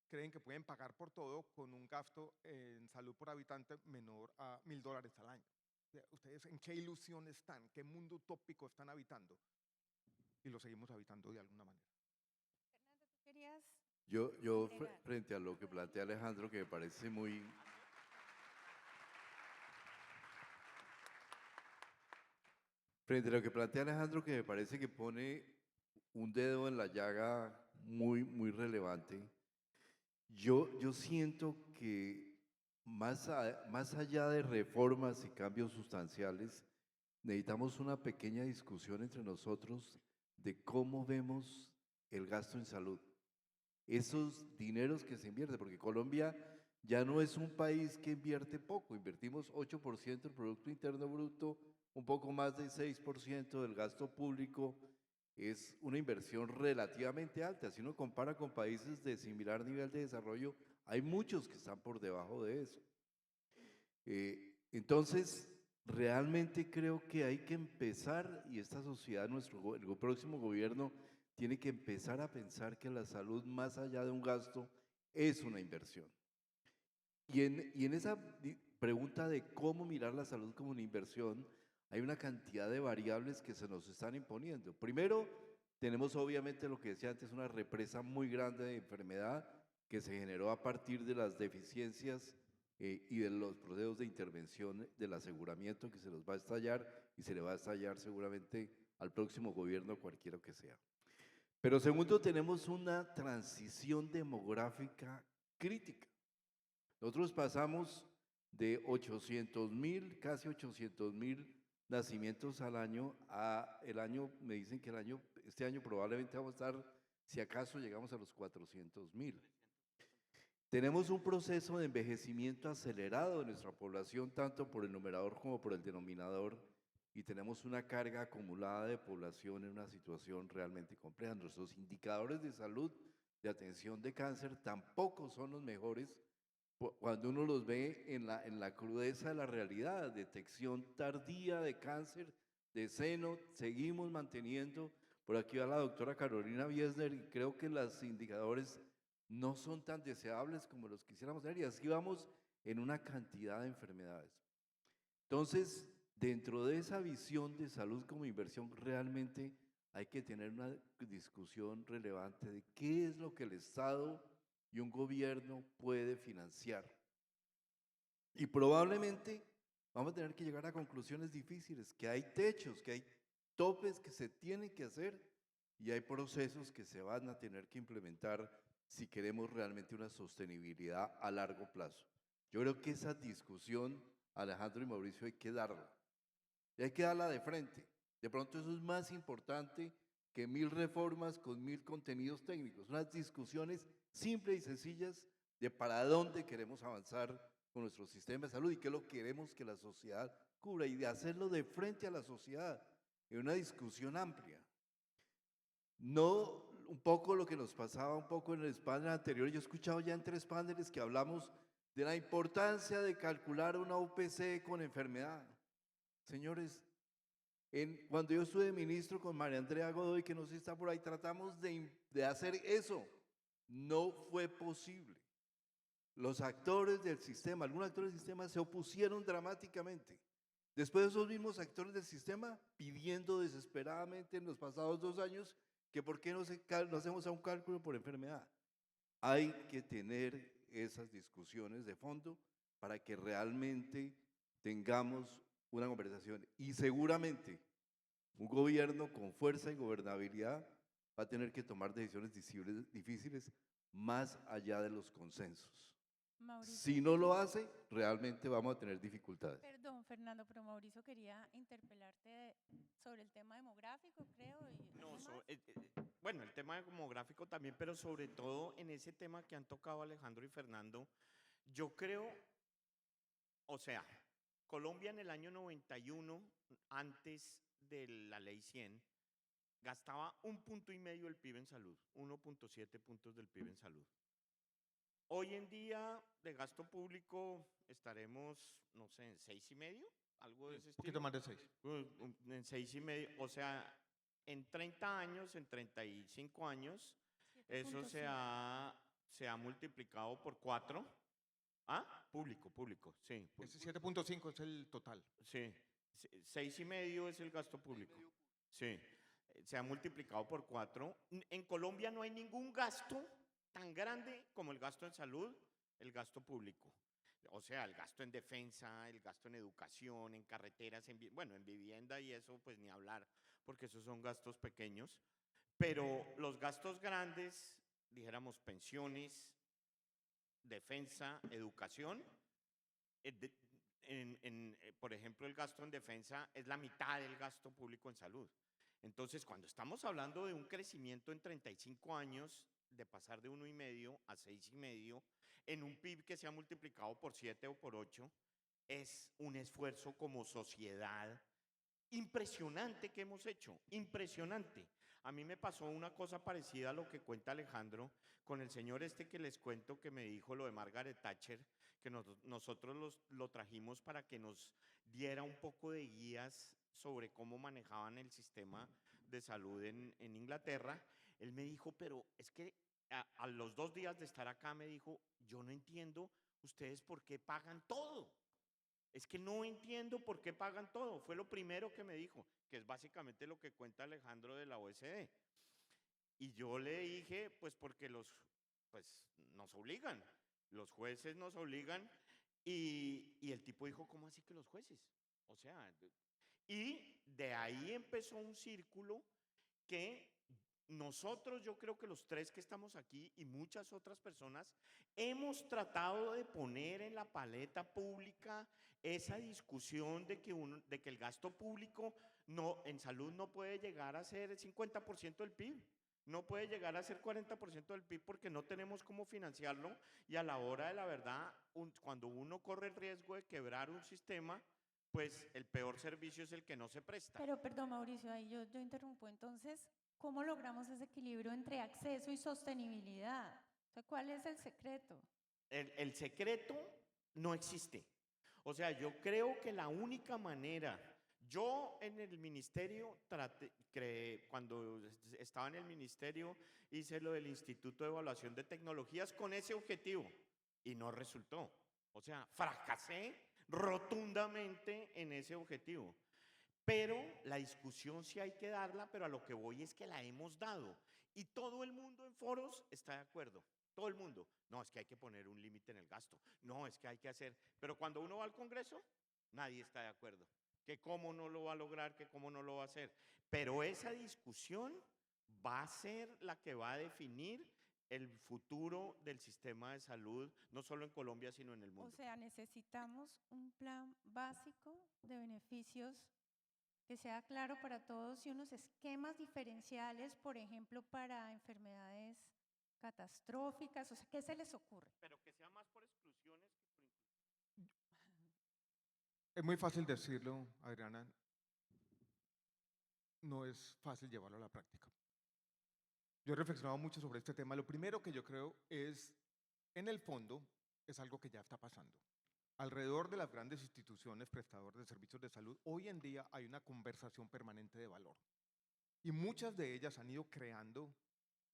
Creen que pueden pagar por todo con un gasto en salud por habitante menor a $1.000 al año. ¿Ustedes en qué ilusión están? ¿Qué mundo utópico están habitando? Y lo seguimos habitando de alguna manera. Fernando, ¿tú querías Yo agregar? frente a lo que plantea Alejandro, que me parece muy... Frente a lo que plantea Alejandro, que me parece que pone un dedo en la llaga muy, muy relevante, yo siento que más allá de reformas y cambios sustanciales, necesitamos una pequeña discusión entre nosotros de cómo vemos el gasto en salud. Esos dineros que se invierten, porque Colombia ya no es un país que invierte poco, invertimos 8% del Producto Interno Bruto, un poco más del 6% del gasto público, es una inversión relativamente alta. Si uno compara con países de similar nivel de desarrollo, hay muchos que están por debajo de eso. Entonces, realmente creo que hay que empezar, y esta sociedad, el próximo gobierno, tiene que empezar a pensar que la salud, más allá de un gasto, es una inversión. Y en esa pregunta de cómo mirar la salud como una inversión, hay una cantidad de variables que se nos están imponiendo. Primero, tenemos obviamente lo que decía antes, una represa muy grande de enfermedad que se generó a partir de las deficiencias y de los procesos de intervención del aseguramiento que se los va a estallar y se le va a estallar seguramente al próximo gobierno, cualquiera que sea. Pero segundo, tenemos una transición demográfica crítica. Nosotros pasamos de 800.000, casi 800.000 nacimientos al año a el año, me dicen que este año probablemente vamos a estar, si acaso llegamos a los 400.000. Tenemos un proceso de envejecimiento acelerado de nuestra población, tanto por el numerador como por el denominador, y tenemos una carga acumulada de población en una situación realmente compleja. Nuestros indicadores de salud, de atención de cáncer, tampoco son los mejores cuando uno los ve en la crudeza de la realidad. Detección tardía de cáncer de seno, seguimos manteniendo. Por aquí va la doctora Carolina Wiesner y creo que los indicadores no son tan deseables como los quisiéramos tener, y así vamos en una cantidad de enfermedades. Entonces, dentro de esa visión de salud como inversión, realmente hay que tener una discusión relevante de qué es lo que el Estado y un gobierno puede financiar. Y probablemente vamos a tener que llegar a conclusiones difíciles, que hay techos, que hay topes que se tienen que hacer y hay procesos que se van a tener que implementar si queremos realmente una sostenibilidad a largo plazo. Yo creo que esa discusión, Alejandro y Mauricio, hay que darla. Y hay que darla de frente. De pronto eso es más importante que 1000 reformas con 1000 contenidos técnicos. Unas discusiones simples y sencillas de para dónde queremos avanzar con nuestro sistema de salud y qué es lo que queremos que la sociedad cubra, y de hacerlo de frente a la sociedad en una discusión amplia. No un poco lo que nos pasaba un poco en el panel anterior. Yo he escuchado ya en 3 paneles que hablamos de la importancia de calcular una UPC con enfermedad. Señores, cuando yo estuve ministro con María Andrea Godoy, que no sé si está por ahí, tratamos de hacer eso. No fue posible. Los actores del sistema, algunos actores del sistema se opusieron dramáticamente. Después esos mismos actores del sistema pidiendo desesperadamente en los pasados 2 años que por qué no hacemos un cálculo por enfermedad. Hay que tener esas discusiones de fondo para que realmente tengamos una conversación. Y seguramente un gobierno con fuerza y gobernabilidad va a tener que tomar decisiones difíciles más allá de los consensos. Mauricio, Si no lo hace, realmente vamos a tener dificultades. perdón, Fernando, pero Mauricio quería interpelarte sobre el tema demográfico, creo. Y No, algo más. bueno, el tema demográfico también, pero sobre todo en ese tema que han tocado Alejandro y Fernando, yo creo, o sea, Colombia en el año 91, antes de la ley 100, gastaba 1,5 puntos del PIB en salud, 1,7 puntos del PIB en salud. Hoy en día, de gasto público, estaremos, no sé, en 6,5, algo de ese Un poquito estilo. más de 6. En 6,5, o sea, en 30 años, en 35 años, eso 7.5. se ha multiplicado por 4. Ah, público, sí. Ese 7.5 es el total. Sí, 6,5 es el gasto público. Sí, se ha multiplicado por 4. En Colombia no hay ningún gasto tan grande como el gasto en salud, el gasto público. O sea, el gasto en defensa, el gasto en educación, en carreteras, bueno, en vivienda y eso pues ni hablar, porque esos son gastos pequeños. Pero los gastos grandes, dijéramos pensiones, defensa, educación, por ejemplo, el gasto en defensa es la mitad del gasto público en salud. Entonces, cuando estamos hablando de un crecimiento en 35 años, de pasar de 1,5 a 6,5, en un PIB que se ha multiplicado por 7 o por 8, es un esfuerzo como sociedad impresionante que hemos hecho, impresionante. A mí me pasó una cosa parecida a lo que cuenta Alejandro con el señor este que les cuento que me dijo lo de Margaret Thatcher, que nosotros lo trajimos para que nos diera un poco de guías sobre cómo manejaban el sistema de salud en Inglaterra. Él me dijo, pero es que a los 2 días de estar acá me dijo, yo no entiendo ustedes por qué pagan todo. Es que no entiendo por qué pagan todo. Fue lo primero que me dijo, que es básicamente lo que cuenta Alejandro de la OSD. Y yo le dije, pues porque pues nos obligan, los jueces nos obligan. Y el tipo dijo, ¿cómo así que los jueces? O sea, y de ahí empezó un círculo que nosotros, yo creo que los 3 que estamos aquí y muchas otras personas, hemos tratado de poner en la paleta pública esa discusión de que el gasto público en salud no puede llegar a ser el 50% del PIB. No puede llegar a ser 40% del PIB porque no tenemos cómo financiarlo y a la hora de la verdad, cuando uno corre el riesgo de quebrar un sistema, pues el peor servicio es el que no se presta. Pero perdón, Mauricio, ahí yo interrumpo. Entonces, ¿cómo logramos ese equilibrio entre acceso y sostenibilidad? O sea, ¿cuál es el secreto? El secreto no existe. O sea, yo creo que la única manera, yo en el ministerio, cuando estaba en el ministerio, hice lo del Instituto de Evaluación de Tecnologías con ese objetivo y no resultó. O sea, fracasé rotundamente en ese objetivo. Pero la discusión sí hay que darla, pero a lo que voy es que la hemos dado. Y todo el mundo en foros está de acuerdo. Todo el mundo. No, es que hay que poner un límite en el gasto. No, es que hay que hacer. Pero cuando uno va al Congreso, nadie está de acuerdo. Que cómo no lo va a lograr, que cómo no lo va a hacer. Pero esa discusión va a ser la que va a definir el futuro del sistema de salud, no solo en Colombia, sino en el O mundo. sea, necesitamos un plan básico de beneficios que sea claro para todos y unos esquemas diferenciales, por ejemplo, para enfermedades catastróficas. O sea, ¿qué se les ocurre? Pero que sea más por exclusiones que por inclusiones. Es muy fácil decirlo, Adriana, no es fácil llevarlo a la práctica. Yo he reflexionado mucho sobre este tema. Lo primero que yo creo es, en el fondo, es algo que ya está pasando. Alrededor de las grandes instituciones prestadoras de servicios de salud, hoy en día hay una conversación permanente de valor. Y muchas de ellas han ido creando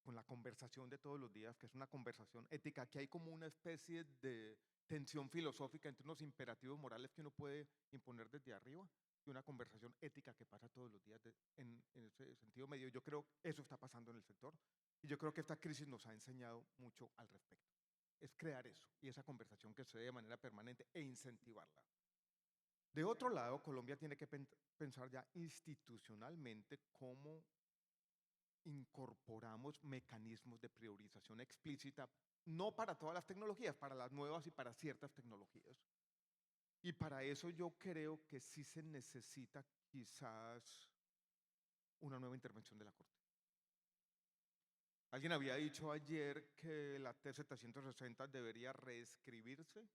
con la conversación de todos los días, que es una conversación ética, que hay como una especie de tensión filosófica entre unos imperativos morales que uno puede imponer desde arriba y una conversación ética que pasa todos los días en ese sentido medio. Yo creo que eso está pasando en el sector y yo creo que esta crisis nos ha enseñado mucho al respecto. Es crear eso y esa conversación que se dé de manera permanente e incentivarla. De otro lado, Colombia tiene que pensar ya institucionalmente cómo incorporamos mecanismos de priorización explícita, no para todas las tecnologías, para las nuevas y para ciertas tecnologías. Y para eso yo creo que sí se necesita quizás una nueva intervención de la Corte. Alguien había dicho ayer que la T760 debería reescribirse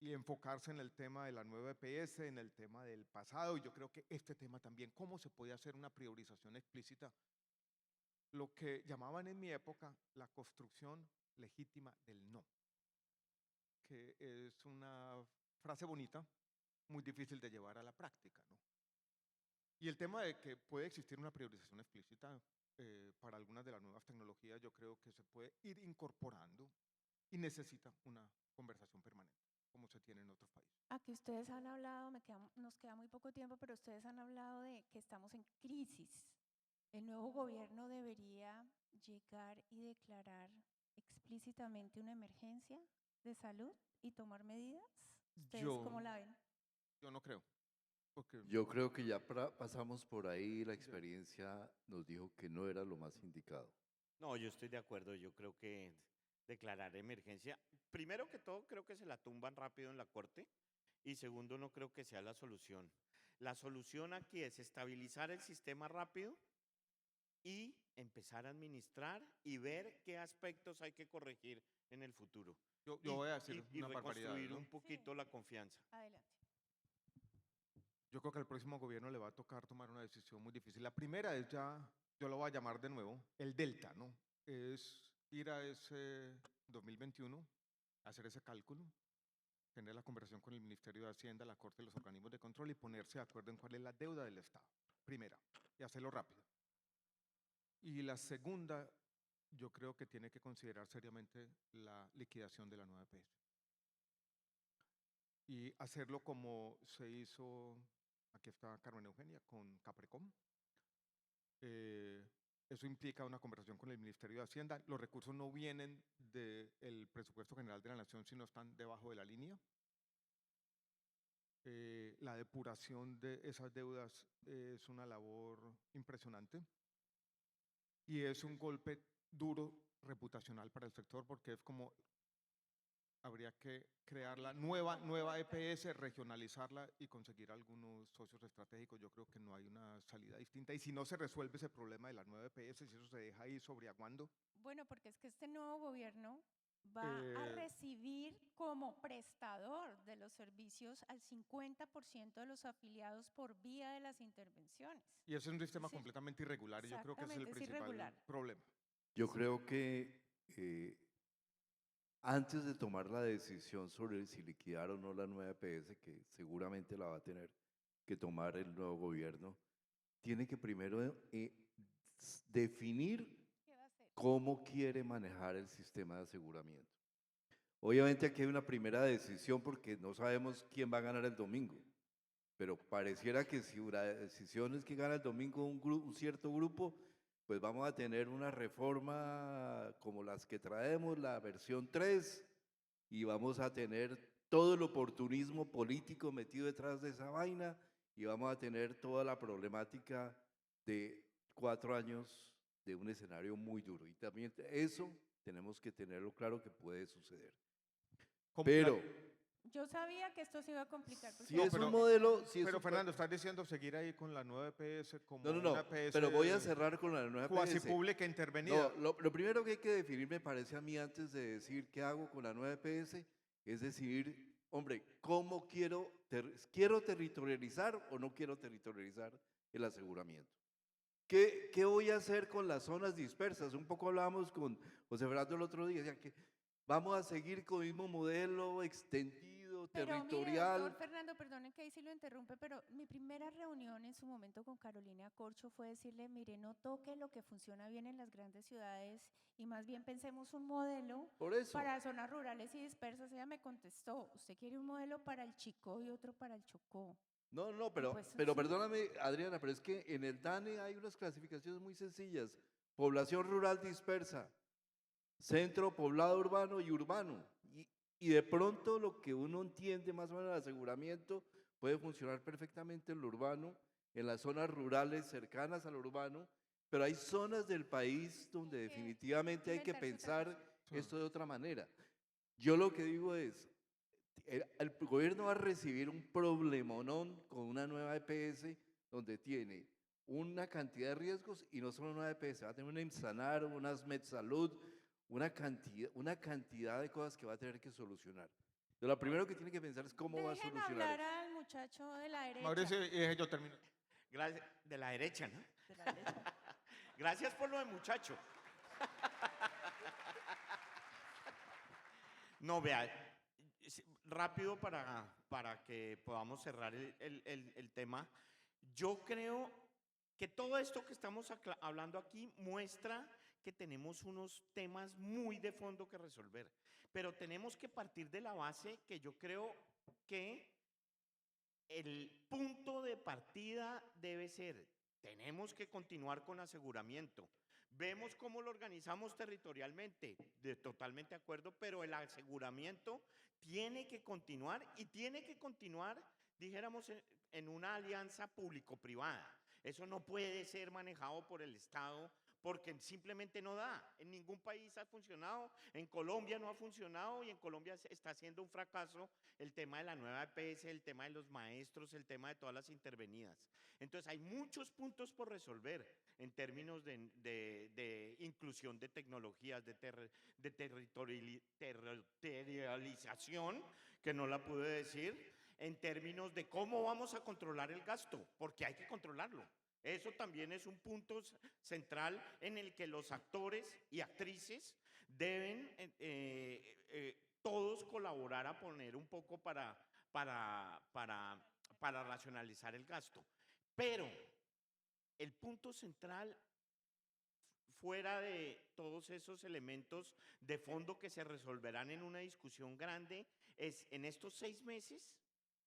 y enfocarse en el tema de la nueva EPS, en el tema del pasado, y yo creo que este tema también, cómo se puede hacer una priorización explícita, lo que llamaban en mi época la construcción legítima del no, que es una frase bonita, muy difícil de llevar a la práctica, ¿no? Y el tema de que puede existir una priorización explícita para algunas de las nuevas tecnologías, yo creo que se puede ir incorporando y necesita una conversación permanente, como se tiene en otros países. Aquí ustedes han hablado, nos queda muy poco tiempo, pero ustedes han hablado de que estamos en crisis. El nuevo gobierno debería llegar y declarar explícitamente una emergencia de salud y tomar medidas. ¿Ustedes cómo la ven? Yo no creo, porque Yo creo que ya pasamos por ahí, la experiencia nos dijo que no era lo más indicado. No, yo estoy de acuerdo. Yo creo que declarar emergencia, primero que todo, creo que se la tumban rápido en la corte. Y segundo, no creo que sea la solución. La solución aquí es estabilizar el sistema rápido y empezar a administrar y ver qué aspectos hay que corregir en el futuro. yo Y- voy a decir y una barbaridad, reconstruir ¿no? un poquito Sí. la confianza. Adelante. Yo creo que al próximo gobierno le va a tocar tomar una decisión muy difícil. La primera es ya, yo lo voy a llamar de nuevo, el delta, ¿no? Es ir a ese 2021, hacer ese cálculo, tener la conversación con el Ministerio de Hacienda, la Corte y los organismos de control y ponerse de acuerdo en cuál es la deuda del Estado. Primera, y hacerlo rápido. Y la segunda, yo creo que tiene que considerar seriamente la liquidación de la nueva EPS. Y hacerlo como se hizo, aquí está Carmen Eugenia, con Caprecom. Eso implica una conversación con el Ministerio de Hacienda. Los recursos no vienen del presupuesto general de la Nación, sino están debajo de la línea. La depuración de esas deudas es una labor impresionante y es un golpe duro reputacional para el sector porque es como habría que crear la nueva EPS, regionalizarla y conseguir algunos socios estratégicos. Yo creo que no hay una salida distinta. Y si no se resuelve ese problema de la nueva EPS, si eso se deja ahí sobreaguando, Bueno, porque es que este nuevo gobierno va a Eh, recibir como prestador de los servicios al 50% de los afiliados por vía de las intervenciones. y ese es un sistema Sí, completamente irregular y yo creo que ese es el exactamente, es principal irregular. problema. Yo creo que antes de tomar la decisión sobre si liquidar o no la nueva EPS, que seguramente la va a tener que tomar el nuevo gobierno, tiene que primero definir ¿Qué va a hacer? cómo quiere manejar el sistema de aseguramiento. Obviamente aquí hay una primera decisión porque no sabemos quién va a ganar el domingo, pero pareciera que si la decisión es que gana el domingo un cierto grupo, pues vamos a tener una reforma como las que traemos, la versión 3, y vamos a tener todo el oportunismo político metido detrás de esa vaina y vamos a tener toda la problemática de 4 años de un escenario muy duro. Y también eso tenemos que tenerlo claro que puede suceder. Pero Yo sabía que esto se iba a complicar. porque si No, es pero- un modelo, si es Pero un- Fernando, estás diciendo seguir ahí con la nueva EPS como no, una EPS pero voy a cerrar con la nueva cuasi EPS. pública intervenida. No, lo primero que hay que definir, me parece a mí, antes de decir qué hago con la nueva EPS, es decidir, hombre, ¿cómo quiero territorializar o no quiero territorializar el aseguramiento? ¿Qué voy a hacer con las zonas dispersas? Un poco hablábamos con José Fernando el otro día, decía que vamos a seguir con el mismo modelo extendido, Pero mire, territorial. doctor Fernando, perdonen que ahí sí lo interrumpe, pero mi primera reunión en su momento con Carolina Corcho fue decirle, mire, no toque lo que funciona bien en las grandes ciudades y más bien pensemos un modelo Por eso. para zonas rurales y dispersas. Ella me contestó, usted quiere un modelo para el Chicó y otro para el Chocó. No, pues, pero sí. perdóname, Adriana, pero es que en el DANE hay unas clasificaciones muy sencillas. Población rural dispersa, centro, poblado urbano y urbano. Y de pronto lo que uno entiende más o menos del aseguramiento puede funcionar perfectamente en lo urbano, en las zonas rurales cercanas al urbano, pero hay zonas del país donde Hay que definitivamente hay que inventarse otra pensar cosa. Sí. esto de otra manera. Yo lo que digo es, el gobierno va a recibir un problemonón con una nueva EPS donde tiene una cantidad de riesgos y no solo una EPS, va a tener una IMSANAR, unas MedSalud, una cantidad de cosas que va a tener que solucionar. Entonces, lo primero que tiene que pensar es cómo va a Dejen solucionar hablar eso. al muchacho de la derecha. Mauricio, yo termino. Gracias. De la derecha, ¿no? De la derecha. Gracias por lo de muchacho. No, vea, rápido para que podamos cerrar el tema. Yo creo que todo esto que estamos hablando aquí muestra que tenemos unos temas muy de fondo que resolver, pero tenemos que partir de la base que yo creo que el punto de partida debe ser, tenemos que continuar con aseguramiento. Vemos cómo lo organizamos territorialmente, totalmente de acuerdo, pero el aseguramiento tiene que continuar y tiene que continuar, dijéramos, en una alianza público-privada. Eso no puede ser manejado por el Estado porque simplemente no da. En ningún país ha funcionado, en Colombia no ha funcionado y en Colombia está siendo un fracaso el tema de la nueva EPS, el tema de los maestros, el tema de todas las intervenidas. Entonces hay muchos puntos por resolver en términos de inclusión de tecnologías, de territorialización, que no la pude decir, en términos de cómo vamos a controlar el gasto, porque hay que controlarlo. Eso también es un punto central en el que los actores y actrices deben todos colaborar a poner un poco para racionalizar el gasto. Pero el punto central, fuera de todos esos elementos de fondo que se resolverán en una discusión grande, es en estos 6 meses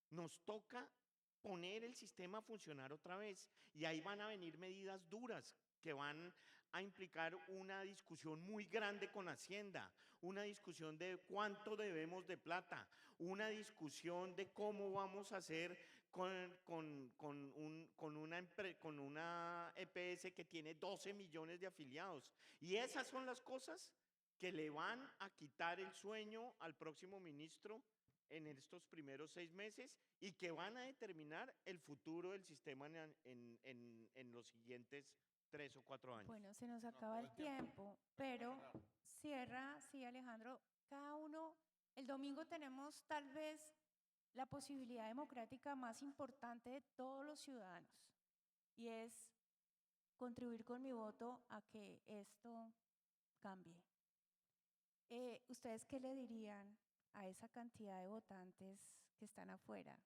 nos toca poner el sistema a funcionar otra vez y ahí van a venir medidas duras que van a implicar una discusión muy grande con Hacienda, una discusión de cuánto debemos de plata, una discusión de cómo vamos a hacer con una EPS que tiene 12 millones de afiliados. Y esas son las cosas que le van a quitar el sueño al próximo ministro en estos primeros 6 meses y que van a determinar el futuro del sistema en los siguientes 3 o 4 años. Bueno, se nos acaba el tiempo, pero cierra, sí, Alejandro, cada uno, el domingo tenemos tal vez la posibilidad democrática más importante de todos los ciudadanos y es contribuir con mi voto a que esto cambie. ¿Ustedes qué le dirían a esa cantidad de votantes que están afuera?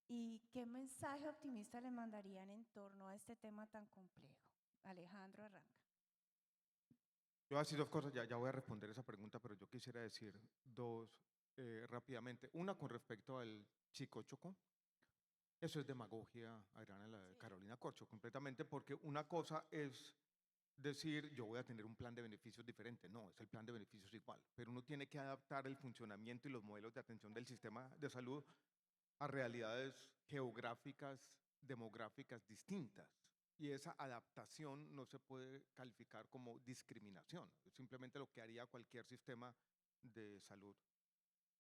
¿Y qué mensaje optimista les mandarían en torno a este tema tan complejo? Alejandro, arranca. Yo voy a decir dos cosas, ya voy a responder esa pregunta, pero yo quisiera decir dos rápidamente. Una con respecto al chico Chocó. Eso es demagogia, Adriana, la de Carolina Corcho, completamente, porque una cosa es decir, yo voy a tener un plan de beneficios diferente. No, es el plan de beneficios igual, pero uno tiene que adaptar el funcionamiento y los modelos de atención del sistema de salud a realidades geográficas, demográficas distintas. Y esa adaptación no se puede calificar como discriminación, es simplemente lo que haría cualquier sistema de salud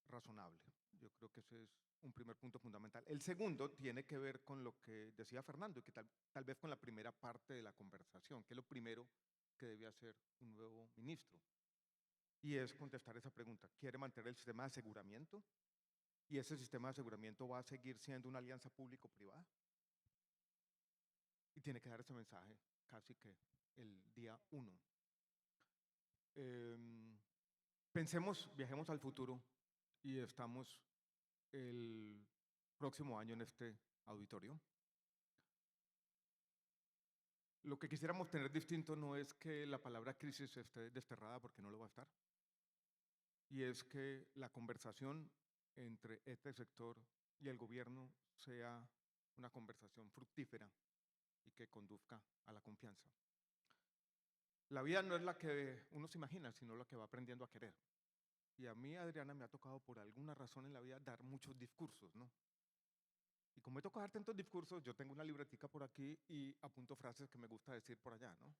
razonable. Yo creo que ese es un primer punto fundamental. El segundo tiene que ver con lo que decía Fernando y que tal vez con la primera parte de la conversación, que es lo primero que debe hacer un nuevo ministro. Y es contestar esa pregunta. ¿Quiere mantener el sistema de aseguramiento? ¿Y ese sistema de aseguramiento va a seguir siendo una alianza público-privada? Y tiene que dar ese mensaje casi que el día 1. Viajemos al futuro y estamos el próximo año en este auditorio. Lo que quisiéramos tener distinto no es que la palabra crisis esté desterrada, porque no lo va a estar, y es que la conversación entre este sector y el gobierno sea una conversación fructífera y que conduzca a la confianza. La vida no es la que uno se imagina, sino la que va aprendiendo a querer. Y a mí, Adriana, me ha tocado por alguna razón en la vida dar muchos discursos, ¿no? Y como me toca dar tantos discursos, yo tengo una libretica por aquí y apunto frases que me gusta decir por allá, ¿no?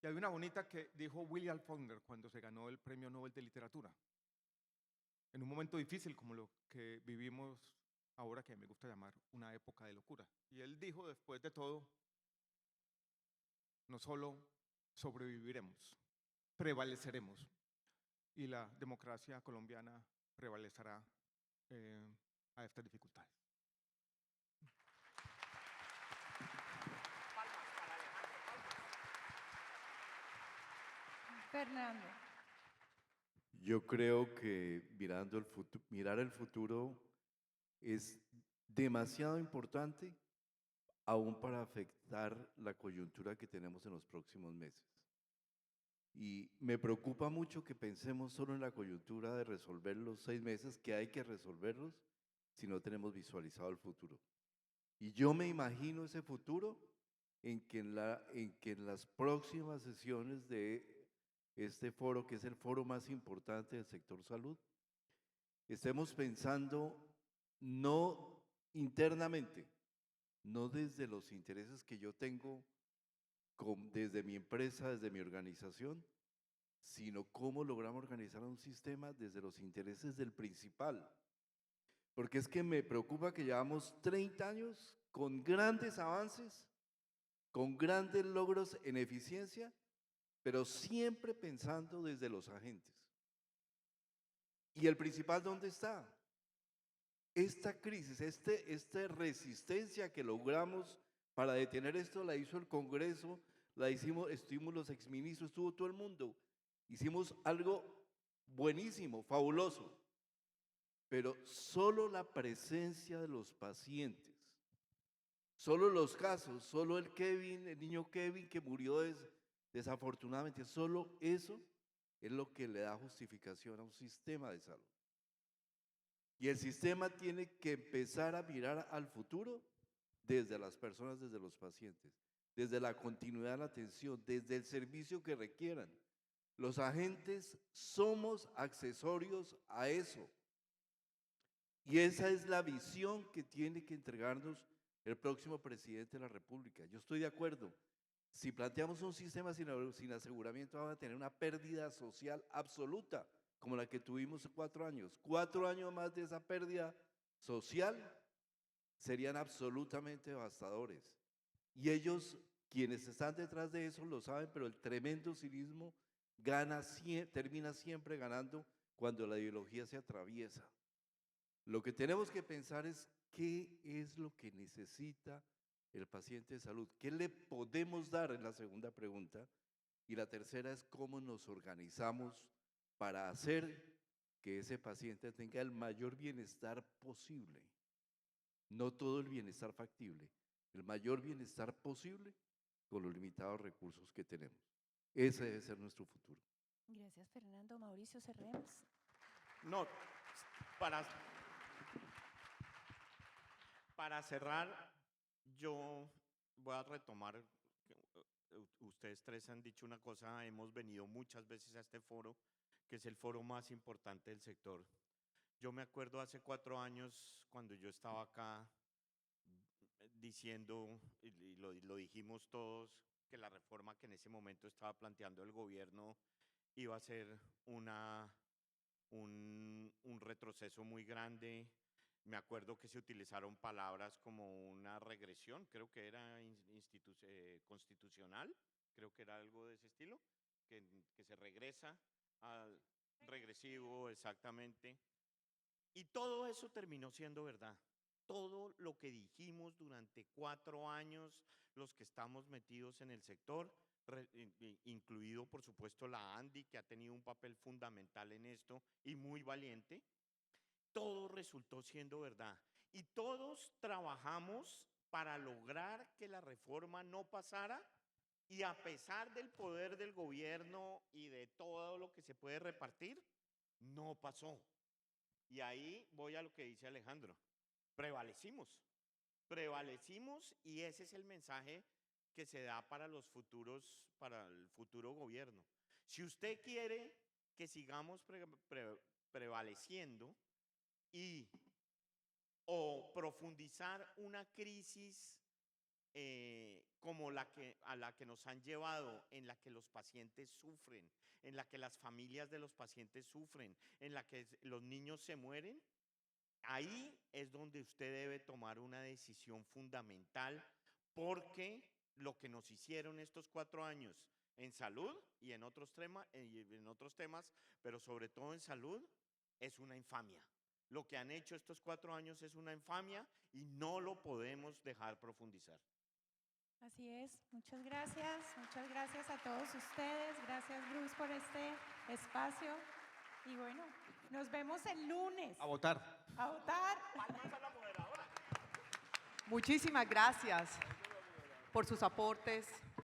Y hay una bonita que dijo William Faulkner cuando se ganó el Premio Nobel de Literatura. En un momento difícil como lo que vivimos ahora, que me gusta llamar una época de locura. Y él dijo, después de todo, no solo sobreviviremos, prevaleceremos. Y la democracia colombiana prevalecerá a estas dificultades. Fernando. Yo creo que mirar el futuro es demasiado importante aún para afectar la coyuntura que tenemos en los próximos meses. Y me preocupa mucho que pensemos solo en la coyuntura de resolver los 6 meses, que hay que resolverlos si no tenemos visualizado el futuro. Y yo me imagino ese futuro en que en las próximas sesiones de este foro, que es el foro más importante del sector salud, estemos pensando no internamente, no desde los intereses que yo tengo desde mi empresa, desde mi organización, sino cómo logramos organizar un sistema desde los intereses del principal. Porque es que me preocupa que llevamos 30 años con grandes avances, con grandes logros en eficiencia, pero siempre pensando desde los agentes. ¿Y el principal dónde está? Esta crisis, esta resistencia que logramos para detener esto la hizo el Congreso, la hicimos, estuvimos los exministros, estuvo todo el mundo. Hicimos algo buenísimo, fabuloso, pero solo la presencia de los pacientes, solo los casos, solo el niño Kevin que murió desafortunadamente, solo eso es lo que le da justificación a un sistema de salud. Y el sistema tiene que empezar a mirar al futuro desde las personas, desde los pacientes, desde la continuidad de la atención, desde el servicio que requieran. Los agentes somos accesorios a eso. Y esa es la visión que tiene que entregarnos el próximo presidente de la República. Yo estoy de acuerdo. Si planteamos un sistema sin aseguramiento, vamos a tener una pérdida social absoluta, como la que tuvimos 4 años. 4 años más de esa pérdida social serían absolutamente devastadores. Y ellos, quienes están detrás de eso, lo saben, pero el tremendo cinismo termina siempre ganando cuando la ideología se atraviesa. Lo que tenemos que pensar es qué es lo que necesita el paciente de salud, qué le podemos dar, en la segunda pregunta, y la tercera es cómo nos organizamos para hacer que ese paciente tenga el mayor bienestar posible, no todo el bienestar factible, el mayor bienestar posible con los limitados recursos que tenemos. Ese debe ser nuestro futuro. Gracias, Fernando. Mauricio, cerremos. No, para cerrar, yo voy a retomar, ustedes tres han dicho una cosa, hemos venido muchas veces a este foro, que es el foro más importante del sector. Yo me acuerdo hace 4 años, cuando yo estaba acá, diciendo, y lo dijimos todos, que la reforma que en ese momento estaba planteando el gobierno iba a ser un retroceso muy grande. Me acuerdo que se utilizaron palabras como una regresión, creo que era constitucional, creo que era algo de ese estilo, que se regresa al regresivo, exactamente. Y todo eso terminó siendo verdad. Todo lo que dijimos durante 4 años, los que estamos metidos en el sector, incluido por supuesto la ANDI, que ha tenido un papel fundamental en esto y muy valiente, todo resultó siendo verdad. Y todos trabajamos para lograr que la reforma no pasara, y a pesar del poder del gobierno y de todo lo que se puede repartir, no pasó. Y ahí voy a lo que dice Alejandro. Prevalecimos y ese es el mensaje que se da para el futuro gobierno. Si usted quiere que sigamos prevaleciendo o profundizar una crisis como a la que nos han llevado, en la que los pacientes sufren, en la que las familias de los pacientes sufren, en la que los niños se mueren, ahí es donde usted debe tomar una decisión fundamental, porque lo que nos hicieron estos 4 años en salud y en otros temas, pero sobre todo en salud, es una infamia. Lo que han hecho estos 4 años es una infamia y no lo podemos dejar profundizar. Así es. Muchas gracias a todos ustedes. Gracias, Bruce, por este espacio. Y bueno, nos vemos el lunes. A votar. A votar. Muchísimas gracias por sus aportes,